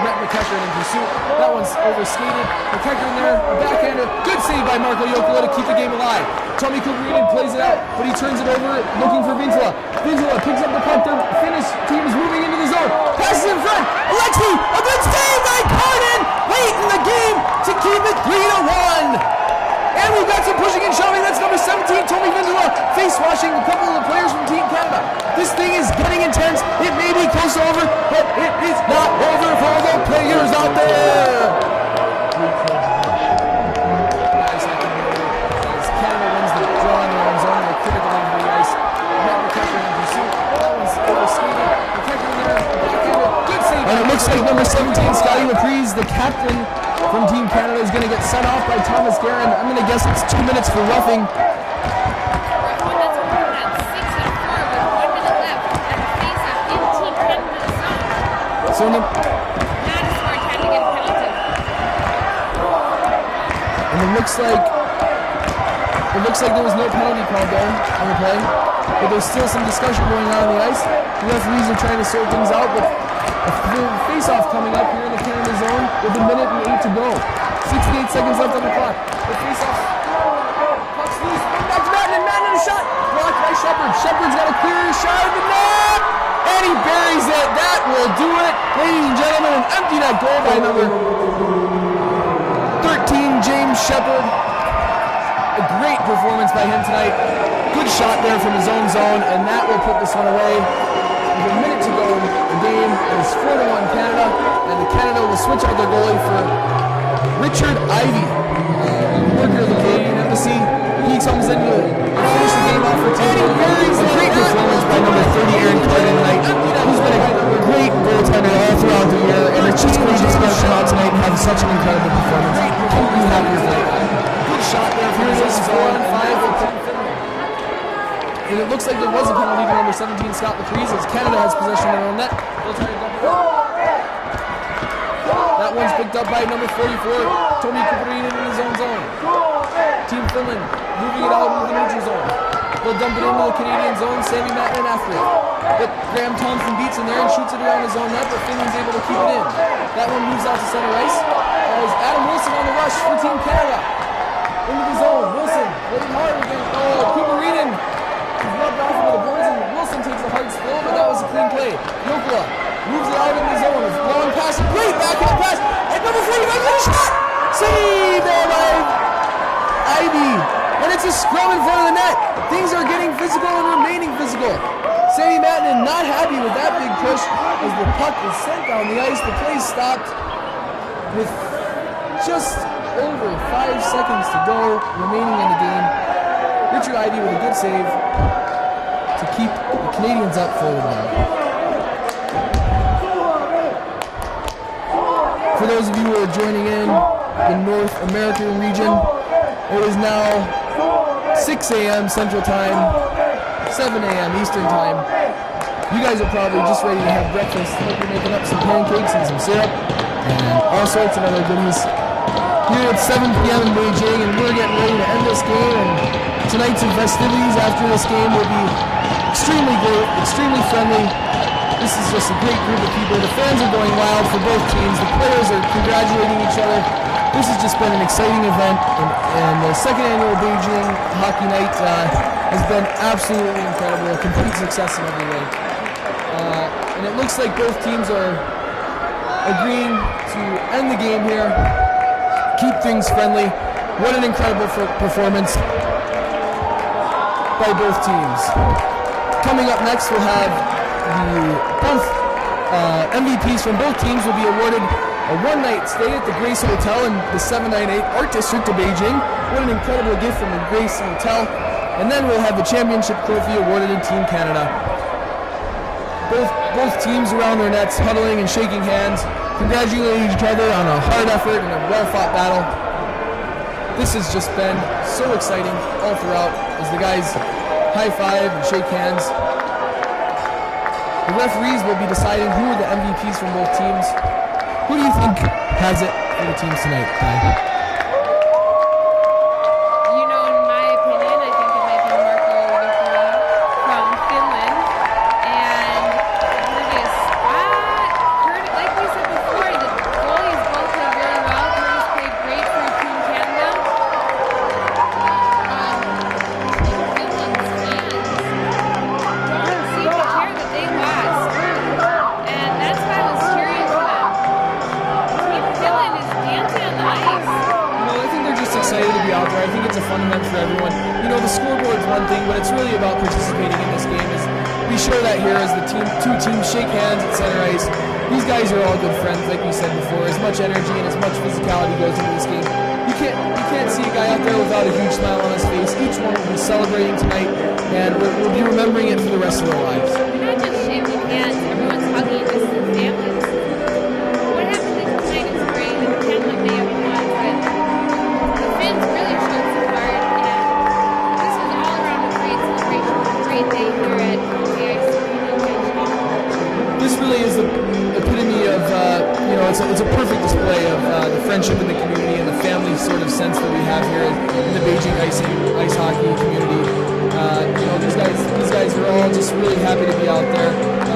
Brett McEachern in pursuit. That one's overskated. McEachern there, a backhander. Good save by Marco Yokola to keep the game alive. Tommy Kugarinen plays it out, but he turns it over looking for Vintila. Vintila picks up the puck. The Finnish team is moving into the zone. Passes in front. Alexi, a good save by Carden late in the game to keep it 3-1. And we've got some pushing and shoving. That's number 17, Tommy Vindula, face washing a couple of the players from Team Canada. This thing is getting intense. It may be close to over, but it is not over for the players out there. As Canada wins the draw in their own zone, they're critical into the ice. Matt McKechnie in pursuit. That one's over skating. McKechnie in there. Good save. And it looks like number 17, Scotty Laprise, the captain from Team Canada, is going to get sent off by Thomas Guerin. I'm going to guess it's 2 minutes for roughing. So not a smart time to get a penalty. And it looks like there was no penalty called there on the play, but there's still some discussion going on the ice. The referees are trying to sort things out, but the face-off coming up here in the Canada zone with 1 minute and 8 to go. 68 seconds left on the clock. The face-off, puck's loose, back to Madden, a shot, blocked by Shepard. Shepard's got a clear shot of the net, and he buries it. That will do it, ladies and gentlemen. An empty net goal by number 13, James Shepard. A great performance by him tonight. Good shot there from his own zone, and that will put this one away. With 1 minute to go, the game is 4-1 Canada, and the Canada will switch out their goalie for Richard Ivey, worker of the Canadian Embassy. He comes in to finish the game off for Team Canada. A great performance by number 30, Aaron Carter tonight, who's been a great goaltender all throughout the year, and it's just going to come out tonight and have such an incredible performance. Couldn't be happier tonight. Good shot there for his 4-on-5 with Team Finland. And it looks like there was a penalty to number 17, Scott Laprise, as Canada has possession of their own net. They'll try to dump it out. That one's picked up by number 44, Tommy Kuparinen in his own zone. Team Finland moving it out into the neutral zone. They'll dump it into the Canadian zone, Sammy Mattman after it. But Graham Thompson beats in there and shoots it around his own net, but Finland's able to keep it in. That one moves out to center ice. As Adam Wilson on the rush for Team Canada. Into the zone, Wilson, working hard again. Kuparinen is rubbed off into the boards, and Wilson takes a hard spill, but that was a clean play. Jokela moves it out in the zone. It's long pass, great backhand pass, and number 45 got a shot! Save there by Ivey, and it's a scrum in front of the net. Things are getting physical and remaining physical. Sammy Mattman not happy with that big push as the puck is sent down the ice. The play stopped with just over 5 seconds to go remaining in the game. Richard Ivey with a good save to keep the Canadians up 4-1. For those of you who are joining in the North American region, it is now 6 a.m. Central Time, 7 a.m. Eastern Time. You guys are probably just ready to have breakfast. Hope you're making up some pancakes and some syrup and all sorts of other goodies. Here at 7 p.m. in Beijing, and we're getting ready to end this game. And tonight's festivities after this game will be extremely great, extremely friendly. This is just a great group of people. The fans are going wild for both teams. The players are congratulating each other. This has just been an exciting event, and the second annual Beijing Hockey Night has been absolutely incredible. A complete success in every way. And it looks like both teams are agreeing to end the game here. Keep things friendly. What an incredible performance by both teams. Coming up next, we'll have both MVPs from both teams will be awarded a one-night stay at the Grace Hotel in the 798 Art District of Beijing. What an incredible gift from the Grace Hotel. And then we'll have the championship trophy awarded to Team Canada. Both teams around their nets huddling and shaking hands, congratulating each other on a hard effort and a well-fought battle. This has just been so exciting all throughout as the guys high-five and shake hands. The referees will be deciding who are the MVPs from both teams. Who do you think has it for the teams tonight, Ty? You know, in my opinion, I think it might be Marco Jokela from Finland. And Curtis, like we said before, the goalies both played really well. Curtis played great for Team Canada. Finland's fans don't seem to care that they lost. And that's why I was cheering for them. Team Finland is dancing on the ice. show that here as the two teams shake hands at center ice. These guys are all good friends, like we said before. As much energy and as much physicality goes into this game. You can't see a guy out there without a huge smile on his face. Each one will be celebrating tonight, and we'll be remembering it for the rest of their lives. We're not just shaking hands, everyone's hugging. This is a family. What happened tonight is great, and the family may have won, but the fans really showed some heart, and this was all around a great celebration, a great day here at the ice in Beijing. This really is the epitome of, it's a perfect display of the friendship in the community and the family sort of sense that we have here in the Beijing ice hockey community. These guys are all just really happy to be out there.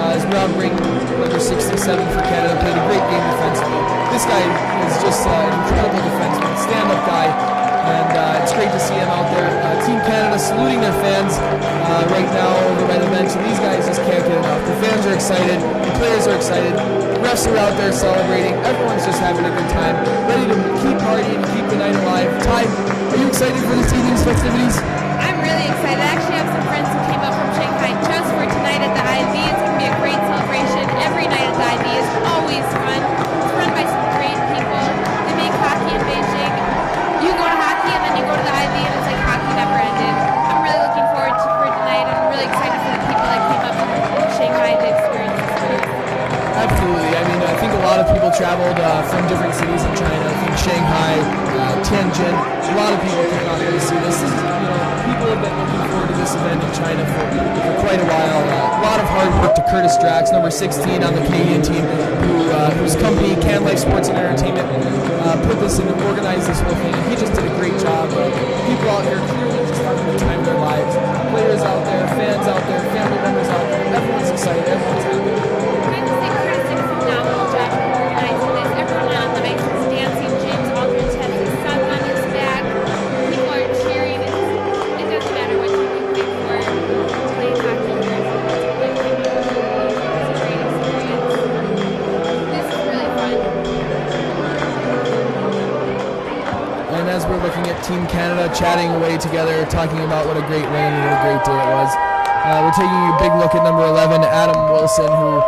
As Rob Ring, number 67 for Canada, played a great game defensively. This guy is just an incredible defenseman, stand-up guy, and it's great to see him out there. Team Canada saluting their fans right now over by the bench, and these guys just can't get enough. The fans are excited, the players are excited, refs are out there celebrating, everyone's just having a good time, ready to keep partying, keep the night alive. Ty, are you excited for this evening's festivities? I'm really excited. I actually have some friends who came up from Shanghai just for tonight at the IV. It's going to be a great celebration. Every night at the IV is always fun. It's run by some great people. They make hockey in Beijing. You go to hockey and then you go to the IV and it's like hockey never ended. I'm really looking forward to for tonight. I'm really excited for the people that came up from Shanghai to experience this with us. Absolutely. I mean, I think a lot of people traveled from different cities in China, from Shanghai, Tianjin. A lot of people came out here to see this. People have been looking forward to this event in China for quite a while. A lot of hard work to Curtis Drax, number 16 on the Canadian team, whose company, Can Life Sports and Entertainment, put this in and organized this whole thing. He just did a great job. People out here clearly just having the time of their lives. Players out there, fans out there, family members out there. Everyone's excited. Everyone's happy. I just think Curtis did a phenomenal job of organizing this. Everyone on the ice was dancing. James Aldridge has his son on his back. People are cheering. It doesn't matter what you think for playing hockey here. It's a great experience. This is really fun. And as we're looking at Team Canada chatting away together, talking about what a great win and what a great day it was, we're taking a big look at number 11, Adam Wilson, who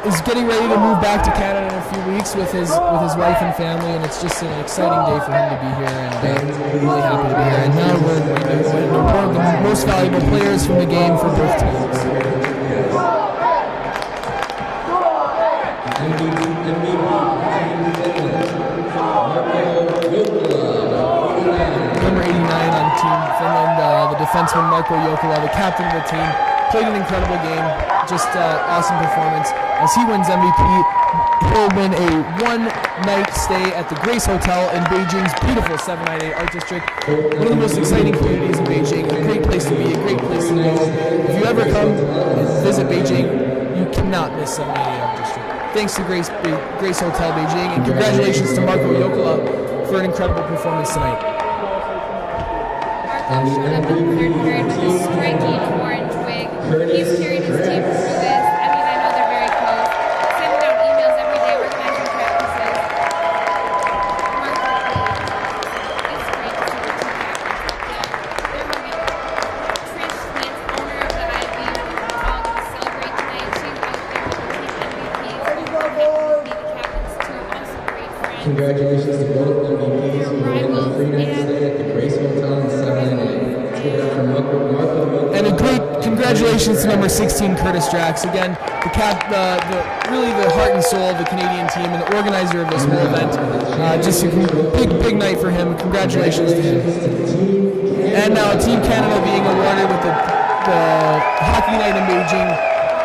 is getting ready to move back to Canada in a few weeks with his wife and family, and it's just an exciting day for him to be here, and really happy to be here. And now we're into one of the most valuable players from the game for both teams. Number 89 on Team Finland, the defenseman Marko Jokela, the captain of the team, played an incredible game, just awesome performance. As he wins MVP, he'll win a one-night stay at the Grace Hotel in Beijing's beautiful 798 Art District, one of the most exciting communities in Beijing, a great place to be, a great place to go. If you ever come and visit Beijing, you cannot miss 798 Art District. Thanks to Grace Hotel Beijing, and congratulations to Marko Jokela for an incredible performance tonight. Marco showed up in the third period with a striking orange wig. He's carried his team through this. I mean, I know they're very close. Sending out emails every day, organizing practices. Marco really it's great to see the two captains out there. They're hugging. Trish Lance, owner of the IV, all going to celebrate tonight. She's out there with the team MVPs. We're happy to be the captains too. Also great friends. Congratulations to both MVPs who won a free-night stay at the Grace Hotel in 798. Let's give it up for Marko. And a great congratulations to number 16, Curtis Drax. Again, really the heart and soul of the Canadian team and the organizer of this whole event. Just a big night for him. Congratulations to him. And now Team Canada being awarded with the Hockey Night in Beijing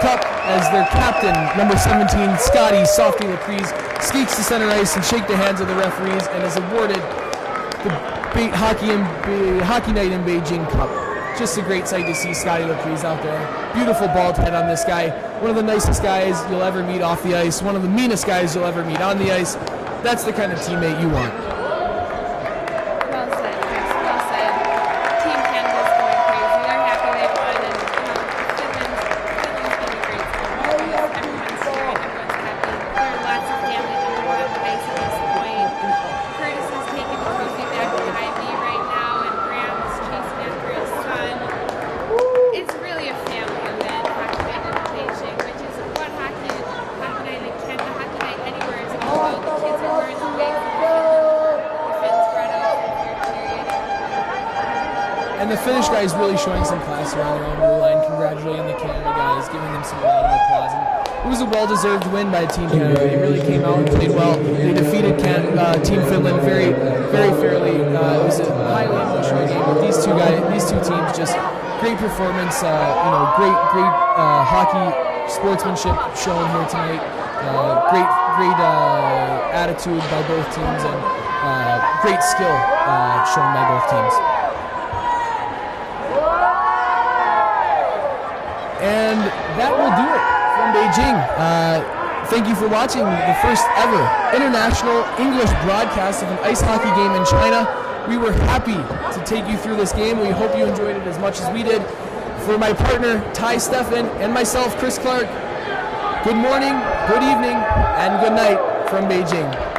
Cup as their captain, number 17, Scotty Softy Laprise, skates to center ice and shake the hands of the referees and is awarded the Hockey Night in Beijing Cup. Just a great sight to see Scotty Laprise out there. Beautiful bald head on this guy. One of the nicest guys you'll ever meet off the ice. One of the meanest guys you'll ever meet on the ice. That's the kind of teammate you want. Well said, Chris. Well said. Team Canada's going crazy. They're happy they won, and Finland's been a great celebration. Everyone's cheering. Everyone's happy. There are lots of family members on the ice at this point. Curtis is taking the trophy back to the IV right now, and Graham is chasing after his son. It's really a family Finnish guys really showing some class around their own blue line, congratulating the Canada guys, giving them some round of applause. And it was a well-deserved win by Team Canada. They really came out and played well. They defeated Team Finland very, very fairly. It was a highly emotional game, but these two teams, just great performance. Great hockey sportsmanship shown here tonight. Great attitude by both teams, and great skill shown by both teams. And that will do it from Beijing. Thank you for watching the first ever international English broadcast of an ice hockey game in China. We were happy to take you through this game. We hope you enjoyed it as much as we did. For my partner, Stephan, and myself, Chris Clark, good morning, good evening, and good night from Beijing.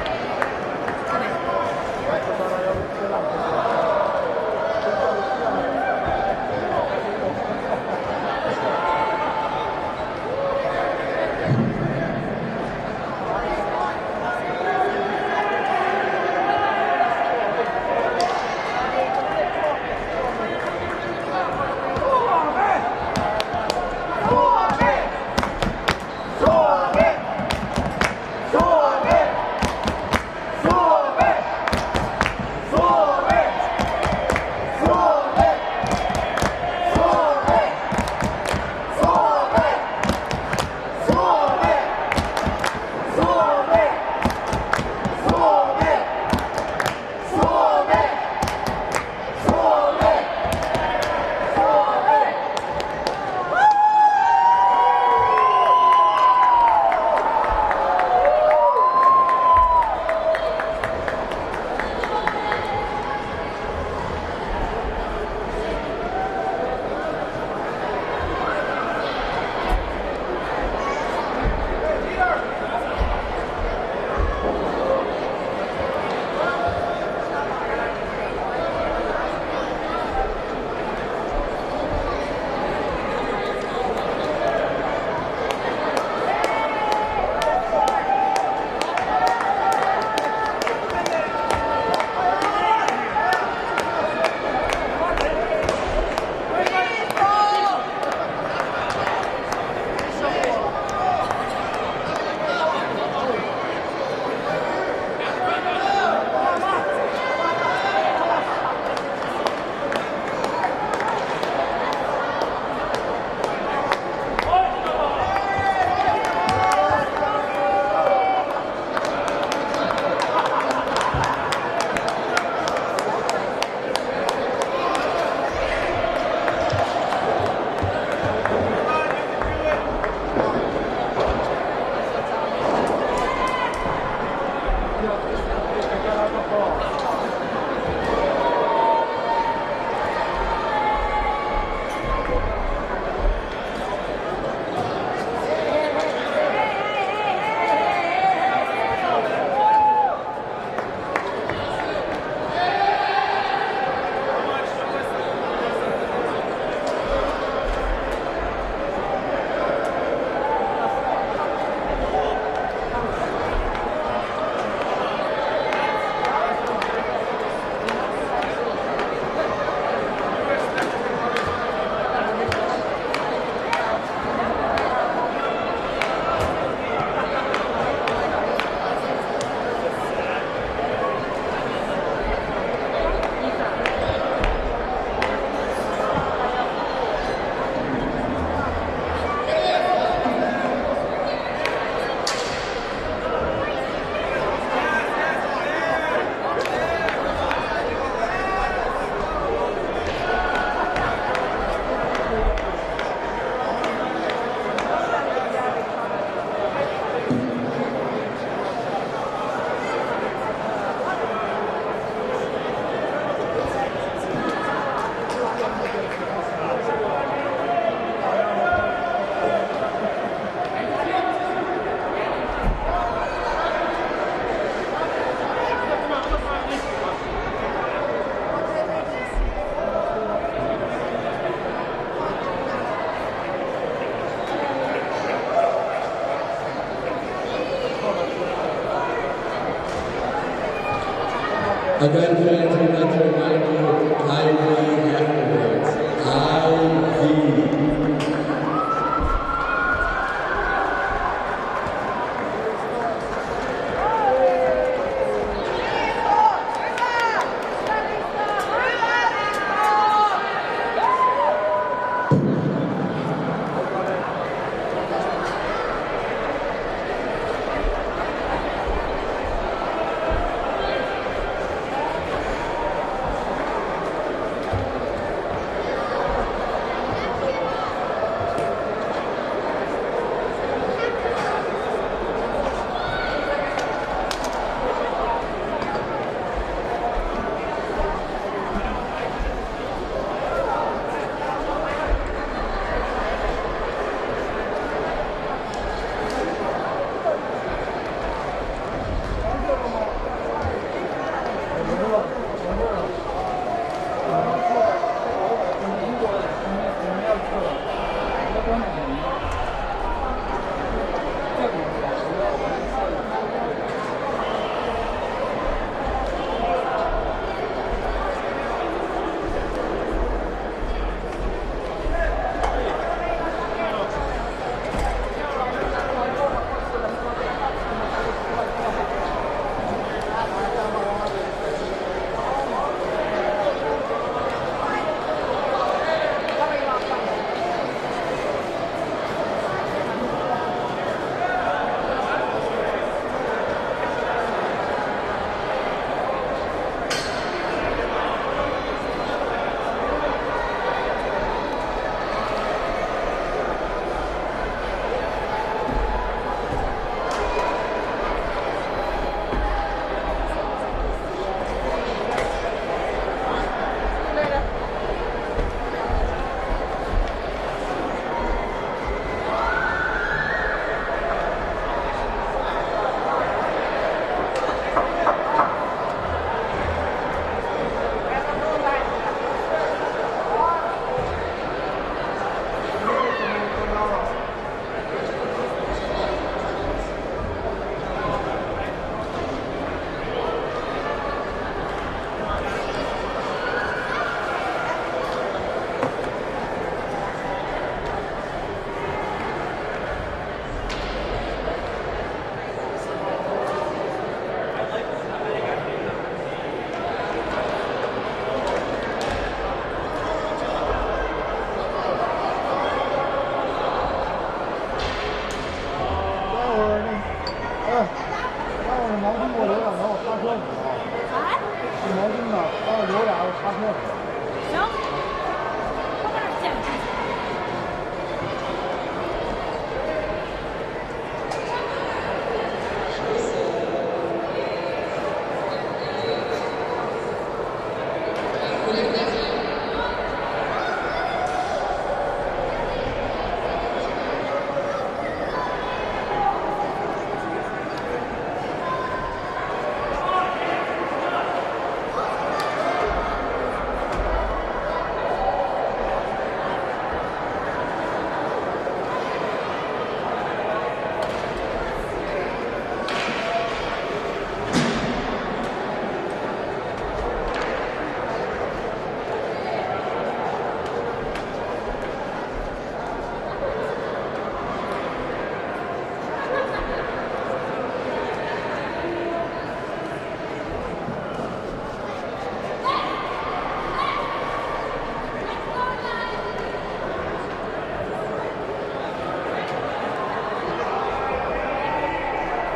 Again, fans, we'd like to remind you, highway afterward.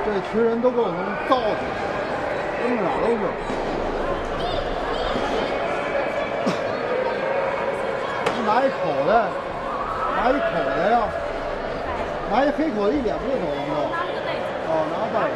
这群人都给我弄造的，扔哪儿都是。拿一口袋，拿一口袋呀，拿一黑口袋一脸不就走了吗？哦，拿个袋子。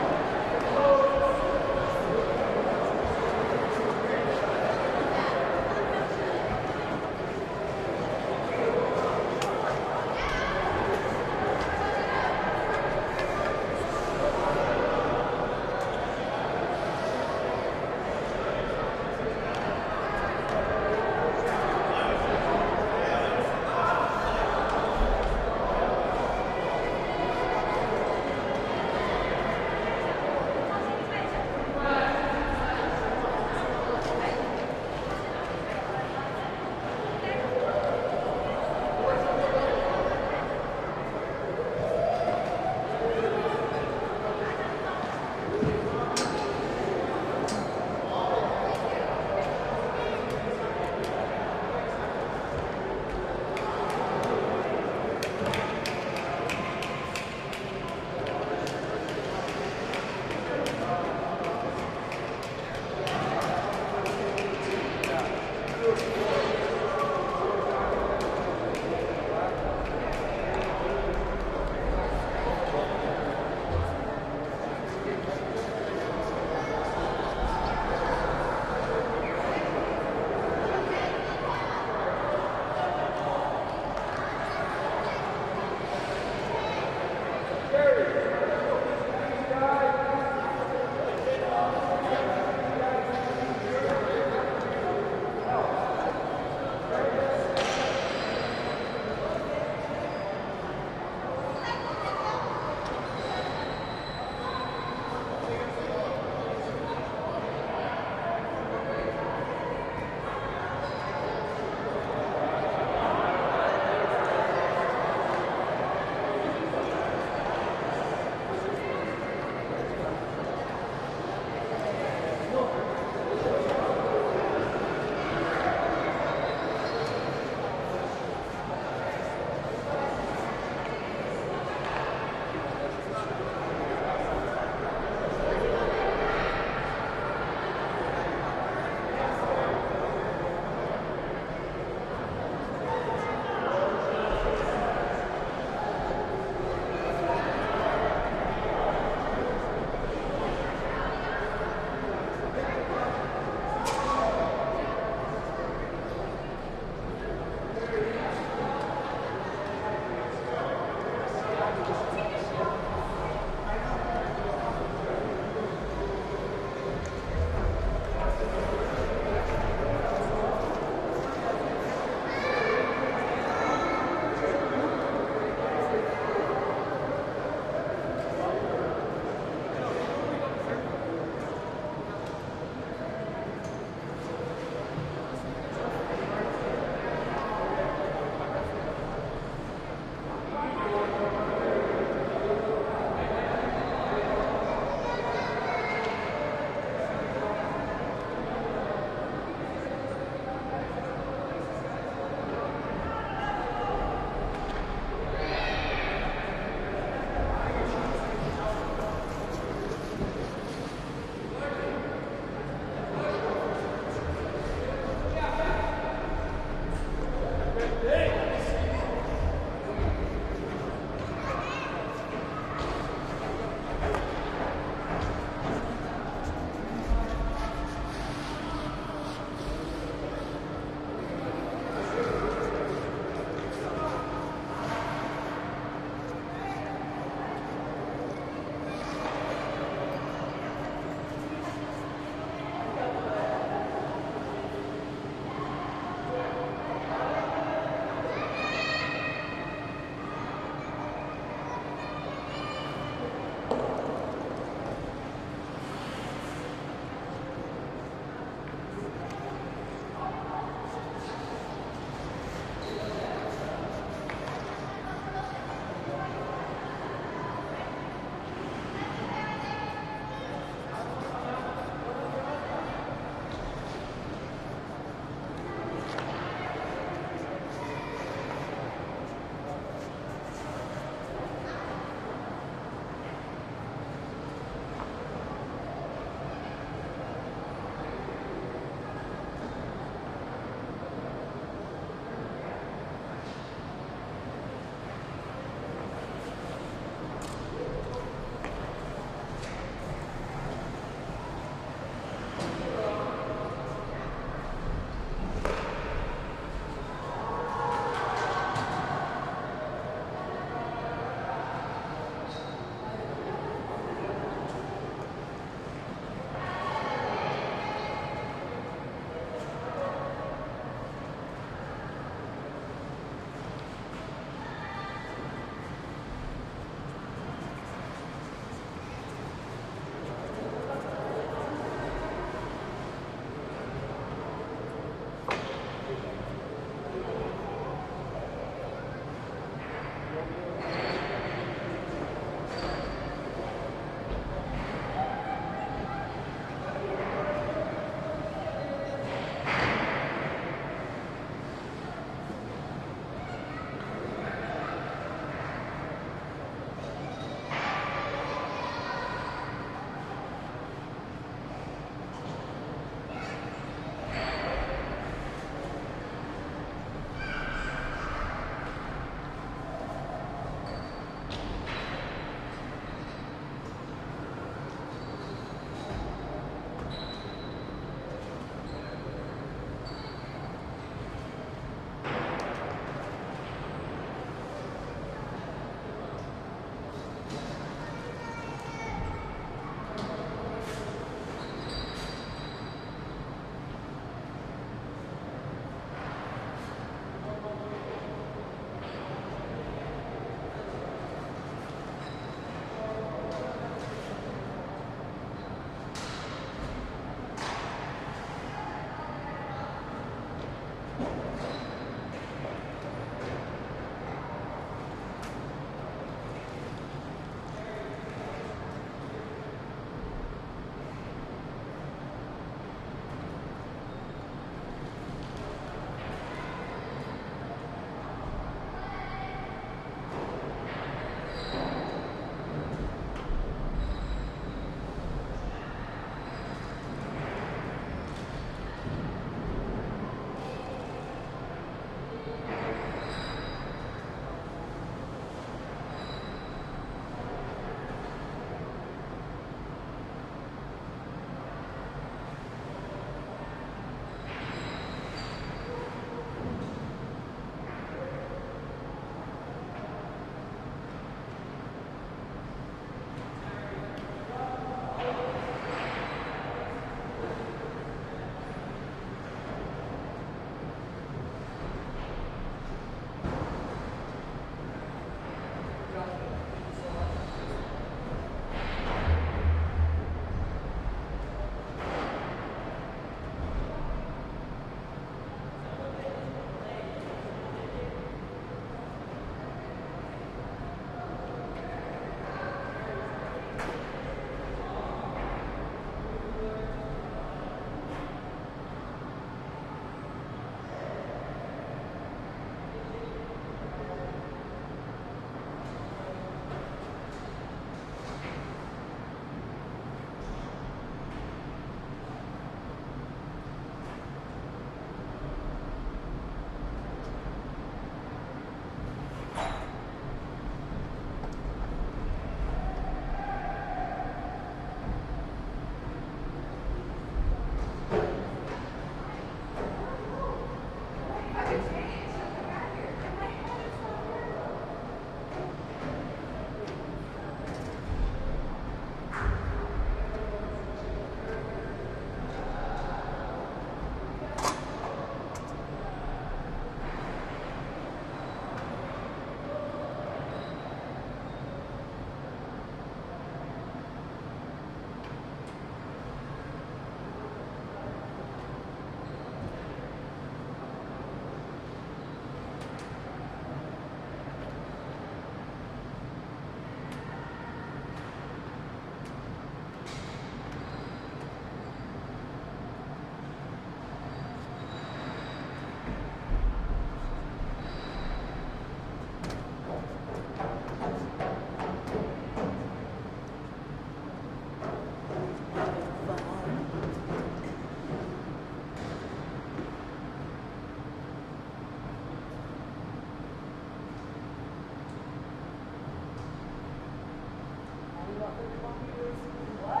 What?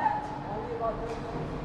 Only about 30 minutes.